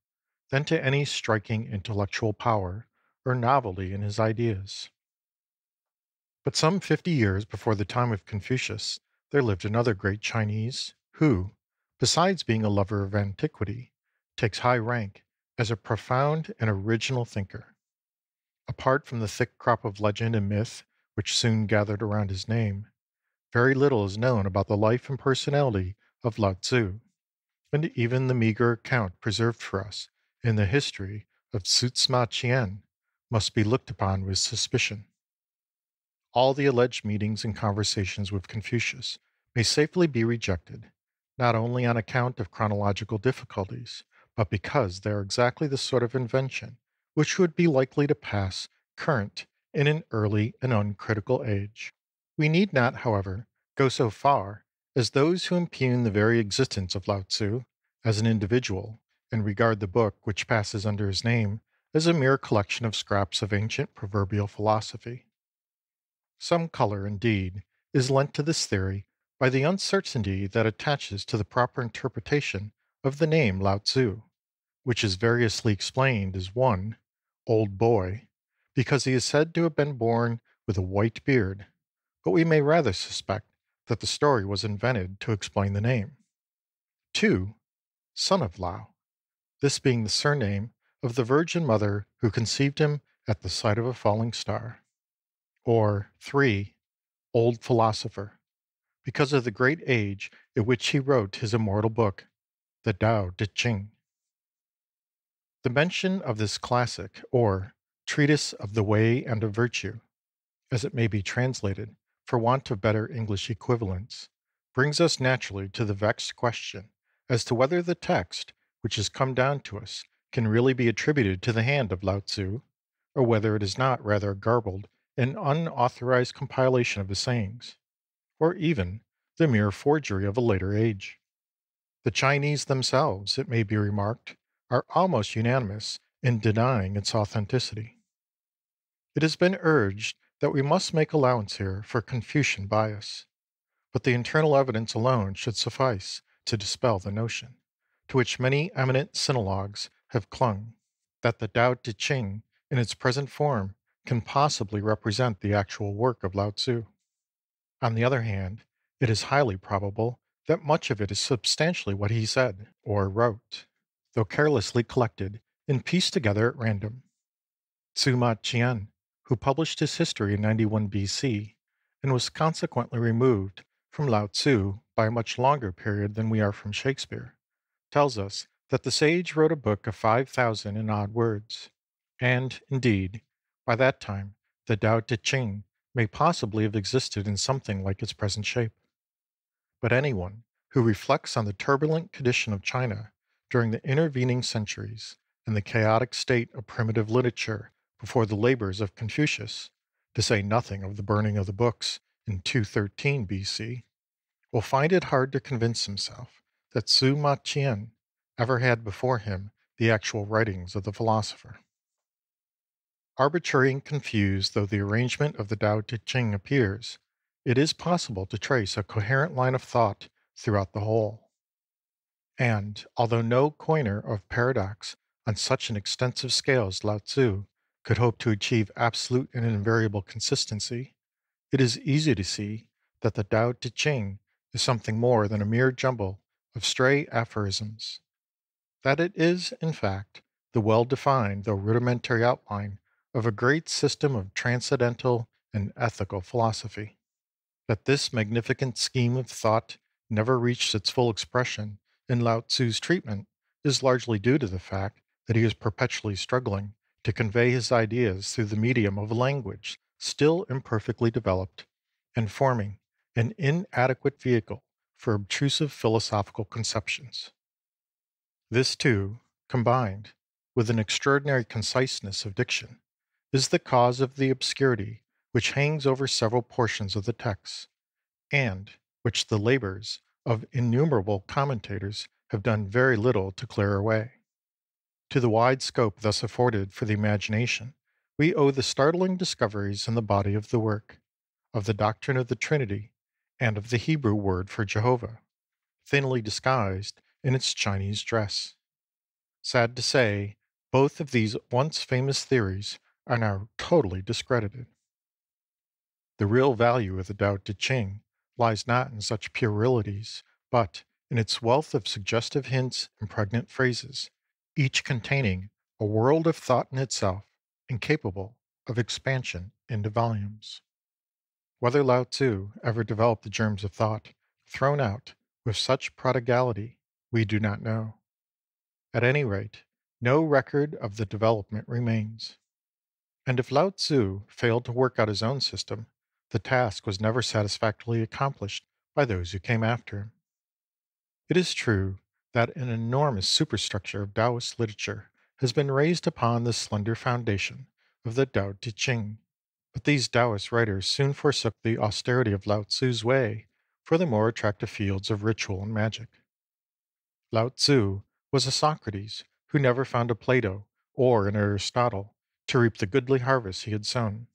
than to any striking intellectual power or novelty in his ideas. But some 50 years before the time of Confucius, there lived another great Chinese who, besides being a lover of antiquity, takes high rank as a profound and original thinker. Apart from the thick crop of legend and myth which soon gathered around his name, very little is known about the life and personality of Lao Tzu, and even the meager account preserved for us in the history of Tzu Chien must be looked upon with suspicion. All the alleged meetings and conversations with Confucius may safely be rejected, not only on account of chronological difficulties, but because they are exactly the sort of invention which would be likely to pass current in an early and uncritical age. We need not, however, go so far as those who impugn the very existence of Lao Tzu as an individual and regard the book which passes under his name as a mere collection of scraps of ancient proverbial philosophy. Some color, indeed, is lent to this theory by the uncertainty that attaches to the proper interpretation of the name Lao Tzu, which is variously explained as one, old boy, because he is said to have been born with a white beard, but we may rather suspect that the story was invented to explain the name. 2. Son of Lao, this being the surname of the Virgin Mother who conceived him at the sight of a falling star. Or 3. Old Philosopher, because of the great age at which he wrote his immortal book, the Tao Te Ching. The mention of this classic, or Treatise of the Way and of Virtue, as it may be translated, for want of better English equivalents, brings us naturally to the vexed question as to whether the text which has come down to us can really be attributed to the hand of Lao Tzu, or whether it is not rather a garbled and unauthorized compilation of his sayings, or even the mere forgery of a later age. The Chinese themselves, it may be remarked, are almost unanimous in denying its authenticity. It has been urged that we must make allowance here for Confucian bias, but the internal evidence alone should suffice to dispel the notion, to which many eminent sinologues have clung, that the Tao Te Ching in its present form can possibly represent the actual work of Lao Tzu. On the other hand, it is highly probable that much of it is substantially what he said or wrote, though carelessly collected and pieced together at random. Sima Qian, who published his history in 91 BC and was consequently removed from Lao Tzu by a much longer period than we are from Shakespeare, tells us that the sage wrote a book of 5,000 and odd words, and, indeed, by that time the Tao Te Ching may possibly have existed in something like its present shape. But anyone who reflects on the turbulent condition of China during the intervening centuries and the chaotic state of primitive literature before the labors of Confucius, to say nothing of the burning of the books in 213 BC, will find it hard to convince himself that Sima Qian ever had before him the actual writings of the philosopher. Arbitrary and confused though the arrangement of the Tao Te Ching appears, it is possible to trace a coherent line of thought throughout the whole. And although no coiner of paradox on such an extensive scale as Lao Tzu could hope to achieve absolute and invariable consistency, it is easy to see that the Tao Te Ching is something more than a mere jumble of stray aphorisms. That it is, in fact, the well defined though rudimentary outline of a great system of transcendental and ethical philosophy. That this magnificent scheme of thought never reached its full expression in Lao Tzu's treatment is largely due to the fact that he is perpetually struggling to convey his ideas through the medium of a language still imperfectly developed and forming an inadequate vehicle for obtrusive philosophical conceptions. This, too, combined with an extraordinary conciseness of diction, is the cause of the obscurity which hangs over several portions of the text, and which the labors of innumerable commentators have done very little to clear away. To the wide scope thus afforded for the imagination, we owe the startling discoveries in the body of the work, of the doctrine of the Trinity, and of the Hebrew word for Jehovah, thinly disguised in its Chinese dress. Sad to say, both of these once famous theories are now totally discredited. The real value of the Tao Te Ching lies not in such puerilities, but in its wealth of suggestive hints and pregnant phrases, each containing a world of thought in itself and capable of expansion into volumes. Whether Lao Tzu ever developed the germs of thought, thrown out with such prodigality, we do not know. At any rate, no record of the development remains. And if Lao Tzu failed to work out his own system, the task was never satisfactorily accomplished by those who came after him. It is true that an enormous superstructure of Taoist literature has been raised upon the slender foundation of the Tao Te Ching, but these Taoist writers soon forsook the austerity of Lao Tzu's way for the more attractive fields of ritual and magic. Lao Tzu was a Socrates who never found a Plato or an Aristotle to reap the goodly harvest he had sown.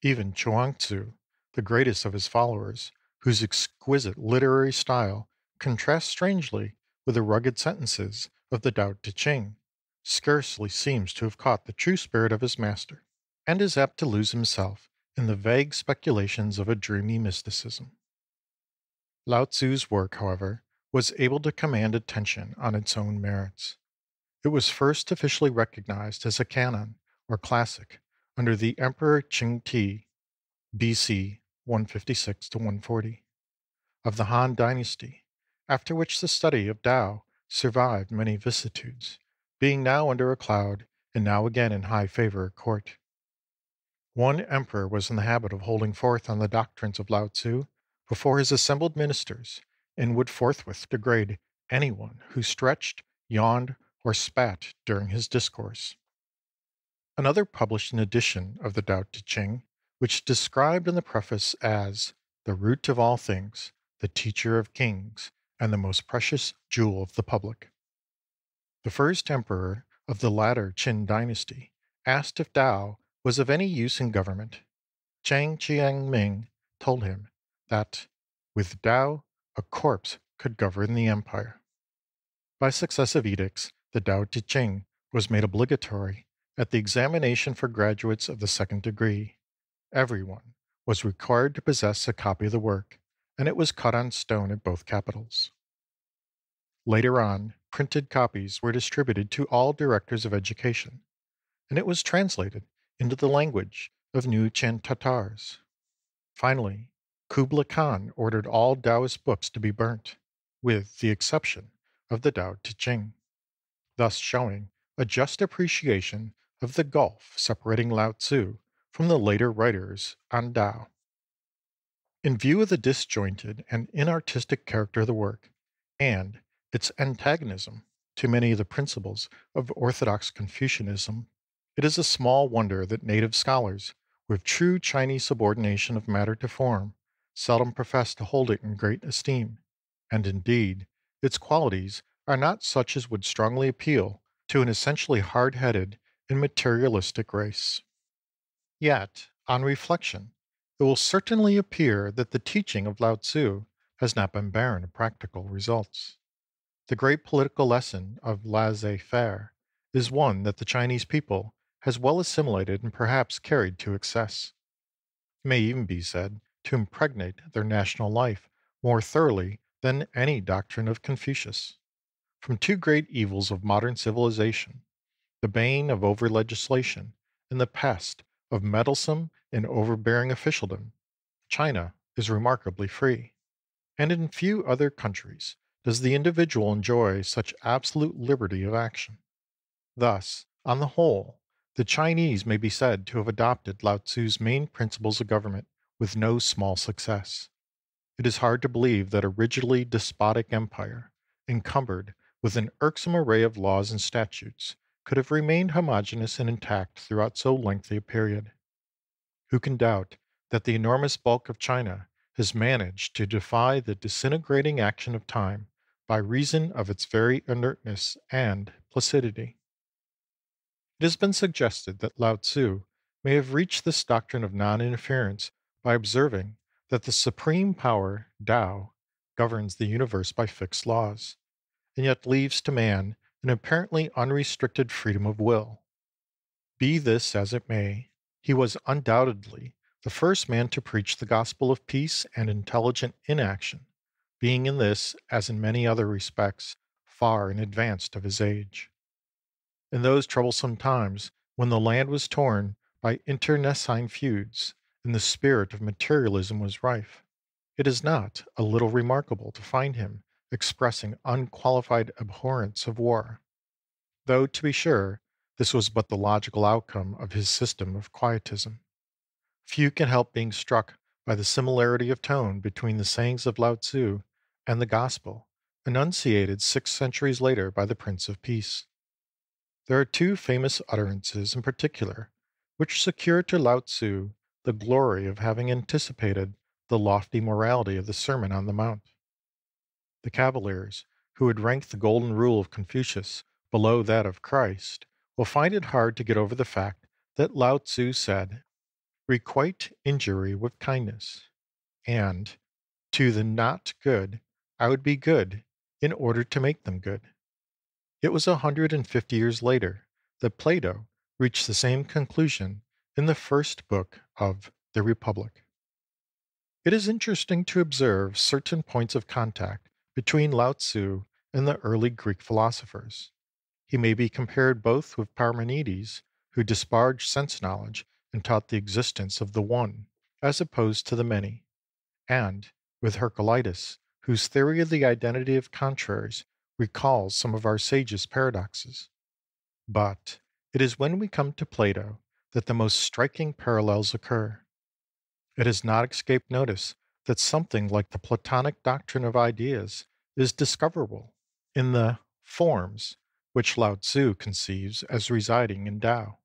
Even Chuang Tzu, the greatest of his followers, whose exquisite literary style contrasts strangely with the rugged sentences of the Tao Te Ching, scarcely seems to have caught the true spirit of his master, and is apt to lose himself in the vague speculations of a dreamy mysticism. Lao Tzu's work, however, was able to command attention on its own merits. It was first officially recognized as a canon, or classic, under the Emperor Qing Ti (BC 156 to 140) of the Han Dynasty, after which the study of Tao survived many vicissitudes, being now under a cloud and now again in high favor at court. One emperor was in the habit of holding forth on the doctrines of Lao Tzu before his assembled ministers, and would forthwith degrade anyone who stretched, yawned, or spat during his discourse. Another published an edition of the Tao Te Ching, which described in the preface as the root of all things, the teacher of kings, and the most precious jewel of the public. The first emperor of the latter Qin dynasty asked if Tao was of any use in government. Chang Chiang-ming told him that with Tao a corpse could govern the empire. By successive edicts, the Tao Te Ching was made obligatory at the examination for graduates of the second degree. Everyone was required to possess a copy of the work, and it was cut on stone at both capitals. Later on, printed copies were distributed to all directors of education, and it was translated into the language of New Chen Tatars. Finally, Kublai Khan ordered all Taoist books to be burnt, with the exception of the Tao Te Ching, thus showing a just appreciation of the gulf separating Lao Tzu from the later writers on Tao. In view of the disjointed and inartistic character of the work, and its antagonism to many of the principles of orthodox Confucianism, it is a small wonder that native scholars, with true Chinese subordination of matter to form, seldom profess to hold it in great esteem, and indeed, its qualities are not such as would strongly appeal to an essentially hard headed and materialistic race. Yet, on reflection, it will certainly appear that the teaching of Lao Tzu has not been barren of practical results. The great political lesson of laissez faire is one that the Chinese people has well assimilated and perhaps carried to excess. It may even be said to impregnate their national life more thoroughly than any doctrine of Confucius. From two great evils of modern civilization, the bane of over legislation and the pest of meddlesome and overbearing officialdom, China is remarkably free, and in few other countries does the individual enjoy such absolute liberty of action. Thus, on the whole, The Chinese may be said to have adopted Lao Tzu's main principles of government with no small success. It is hard to believe that a rigidly despotic empire, encumbered with an irksome array of laws and statutes, could have remained homogeneous and intact throughout so lengthy a period. Who can doubt that the enormous bulk of China has managed to defy the disintegrating action of time by reason of its very inertness and placidity? It has been suggested that Lao Tzu may have reached this doctrine of non interference by observing that the supreme power, Tao, governs the universe by fixed laws, and yet leaves to man an apparently unrestricted freedom of will. Be this as it may, he was undoubtedly the first man to preach the gospel of peace and intelligent inaction, being in this, as in many other respects, far in advance of his age. In those troublesome times when the land was torn by internecine feuds and the spirit of materialism was rife, it is not a little remarkable to find him expressing unqualified abhorrence of war, though, to be sure, this was but the logical outcome of his system of quietism. Few can help being struck by the similarity of tone between the sayings of Lao Tzu and the gospel enunciated 6 centuries later by the Prince of Peace. There are two famous utterances in particular which secure to Lao Tzu the glory of having anticipated the lofty morality of the Sermon on the Mount. The cavaliers who would rank the golden rule of Confucius below that of Christ will find it hard to get over the fact that Lao Tzu said, "Requite injury with kindness," and "To the not good I would be good in order to make them good." It was 150 years later that Plato reached the same conclusion in the first book of the Republic. It is interesting to observe certain points of contact between Lao Tzu and the early Greek philosophers. He may be compared both with Parmenides, who disparaged sense knowledge and taught the existence of the One, as opposed to the many, and with Heraclitus, whose theory of the identity of contraries recalls some of our sages' paradoxes. But it is when we come to Plato that the most striking parallels occur. It has not escaped notice that something like the Platonic doctrine of ideas is discoverable in the forms which Lao Tzu conceives as residing in Tao.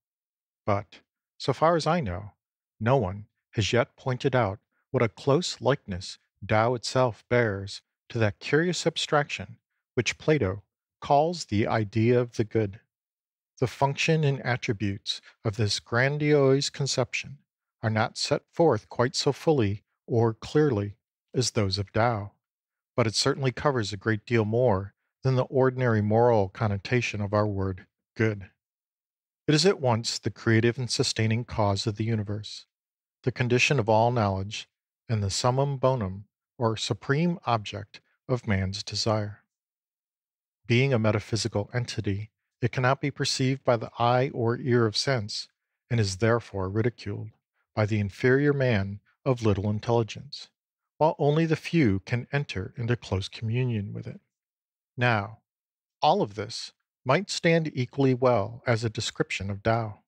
But, so far as I know, no one has yet pointed out what a close likeness Tao itself bears to that curious abstraction which Plato calls the idea of the good. The function and attributes of this grandiose conception are not set forth quite so fully or clearly as those of Tao, but it certainly covers a great deal more than the ordinary moral connotation of our word good. It is at once the creative and sustaining cause of the universe, the condition of all knowledge, and the summum bonum, or supreme object, of man's desire. Being a metaphysical entity, it cannot be perceived by the eye or ear of sense, and is therefore ridiculed by the inferior man of little intelligence, while only the few can enter into close communion with it. Now, all of this might stand equally well as a description of Tao.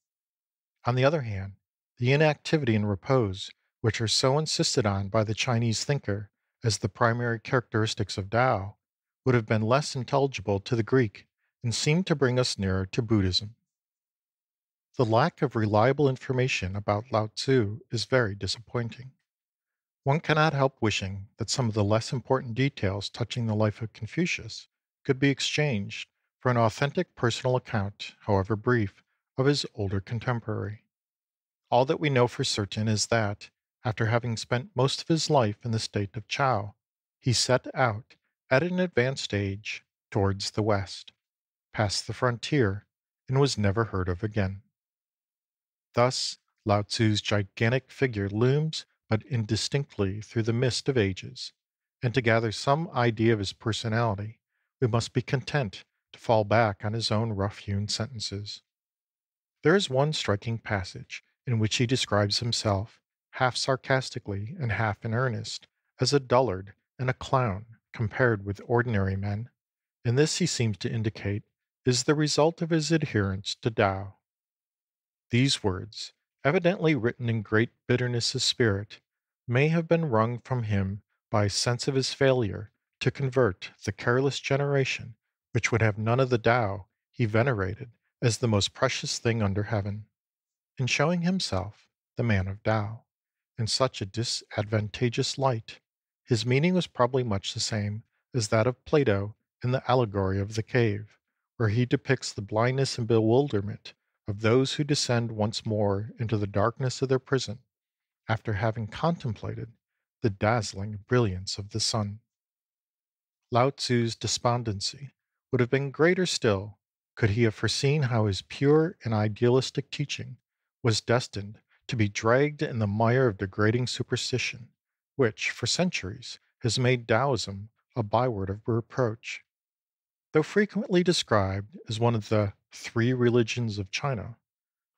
On the other hand, the inactivity and repose, which are so insisted on by the Chinese thinker as the primary characteristics of Tao, would have been less intelligible to the Greek and seem to bring us nearer to Buddhism. The lack of reliable information about Lao Tzu is very disappointing. One cannot help wishing that some of the less important details touching the life of Confucius could be exchanged for an authentic personal account, however brief, of his older contemporary. All that we know for certain is that, after having spent most of his life in the state of Chow, he set out at an advanced age towards the west, passed the frontier, and was never heard of again. Thus, Lao Tzu's gigantic figure looms but indistinctly through the mist of ages, and to gather some idea of his personality, we must be content to fall back on his own rough hewn sentences. There is one striking passage in which he describes himself, half sarcastically and half in earnest, as a dullard and a clown compared with ordinary men, and this he seems to indicate is the result of his adherence to Tao. These words, evidently written in great bitterness of spirit, may have been wrung from him by a sense of his failure to convert the careless generation which would have none of the Tao he venerated as the most precious thing under heaven. In showing himself, the man of Tao, in such a disadvantageous light, his meaning was probably much the same as that of Plato in the allegory of the cave, where he depicts the blindness and bewilderment of those who descend once more into the darkness of their prison after having contemplated the dazzling brilliance of the sun. Lao Tzu's despondency would have been greater still could he have foreseen how his pure and idealistic teaching was destined to be dragged in the mire of degrading superstition, which, for centuries, has made Taoism a byword of reproach. Though frequently described as one of the three religions of China,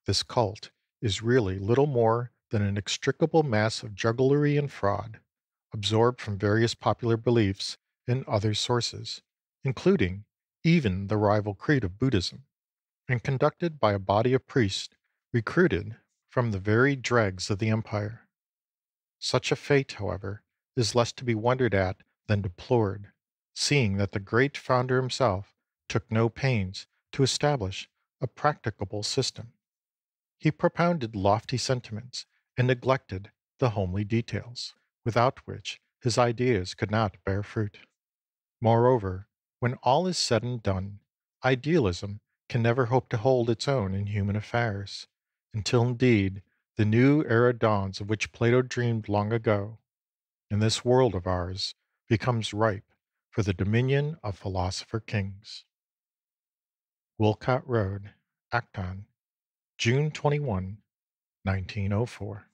this cult is really little more than an inextricable mass of jugglery and fraud, absorbed from various popular beliefs and other sources, including even the rival creed of Buddhism, and conducted by a body of priests recruited from the very dregs of the empire. Such a fate, however, is less to be wondered at than deplored, seeing that the great founder himself took no pains to establish a practicable system. He propounded lofty sentiments and neglected the homely details, without which his ideas could not bear fruit. Moreover, when all is said and done, idealism can never hope to hold its own in human affairs, until indeed the new era dawns of which Plato dreamed long ago, and this world of ours becomes ripe for the dominion of philosopher kings. Wilcott Road, Acton, June 21, 1904.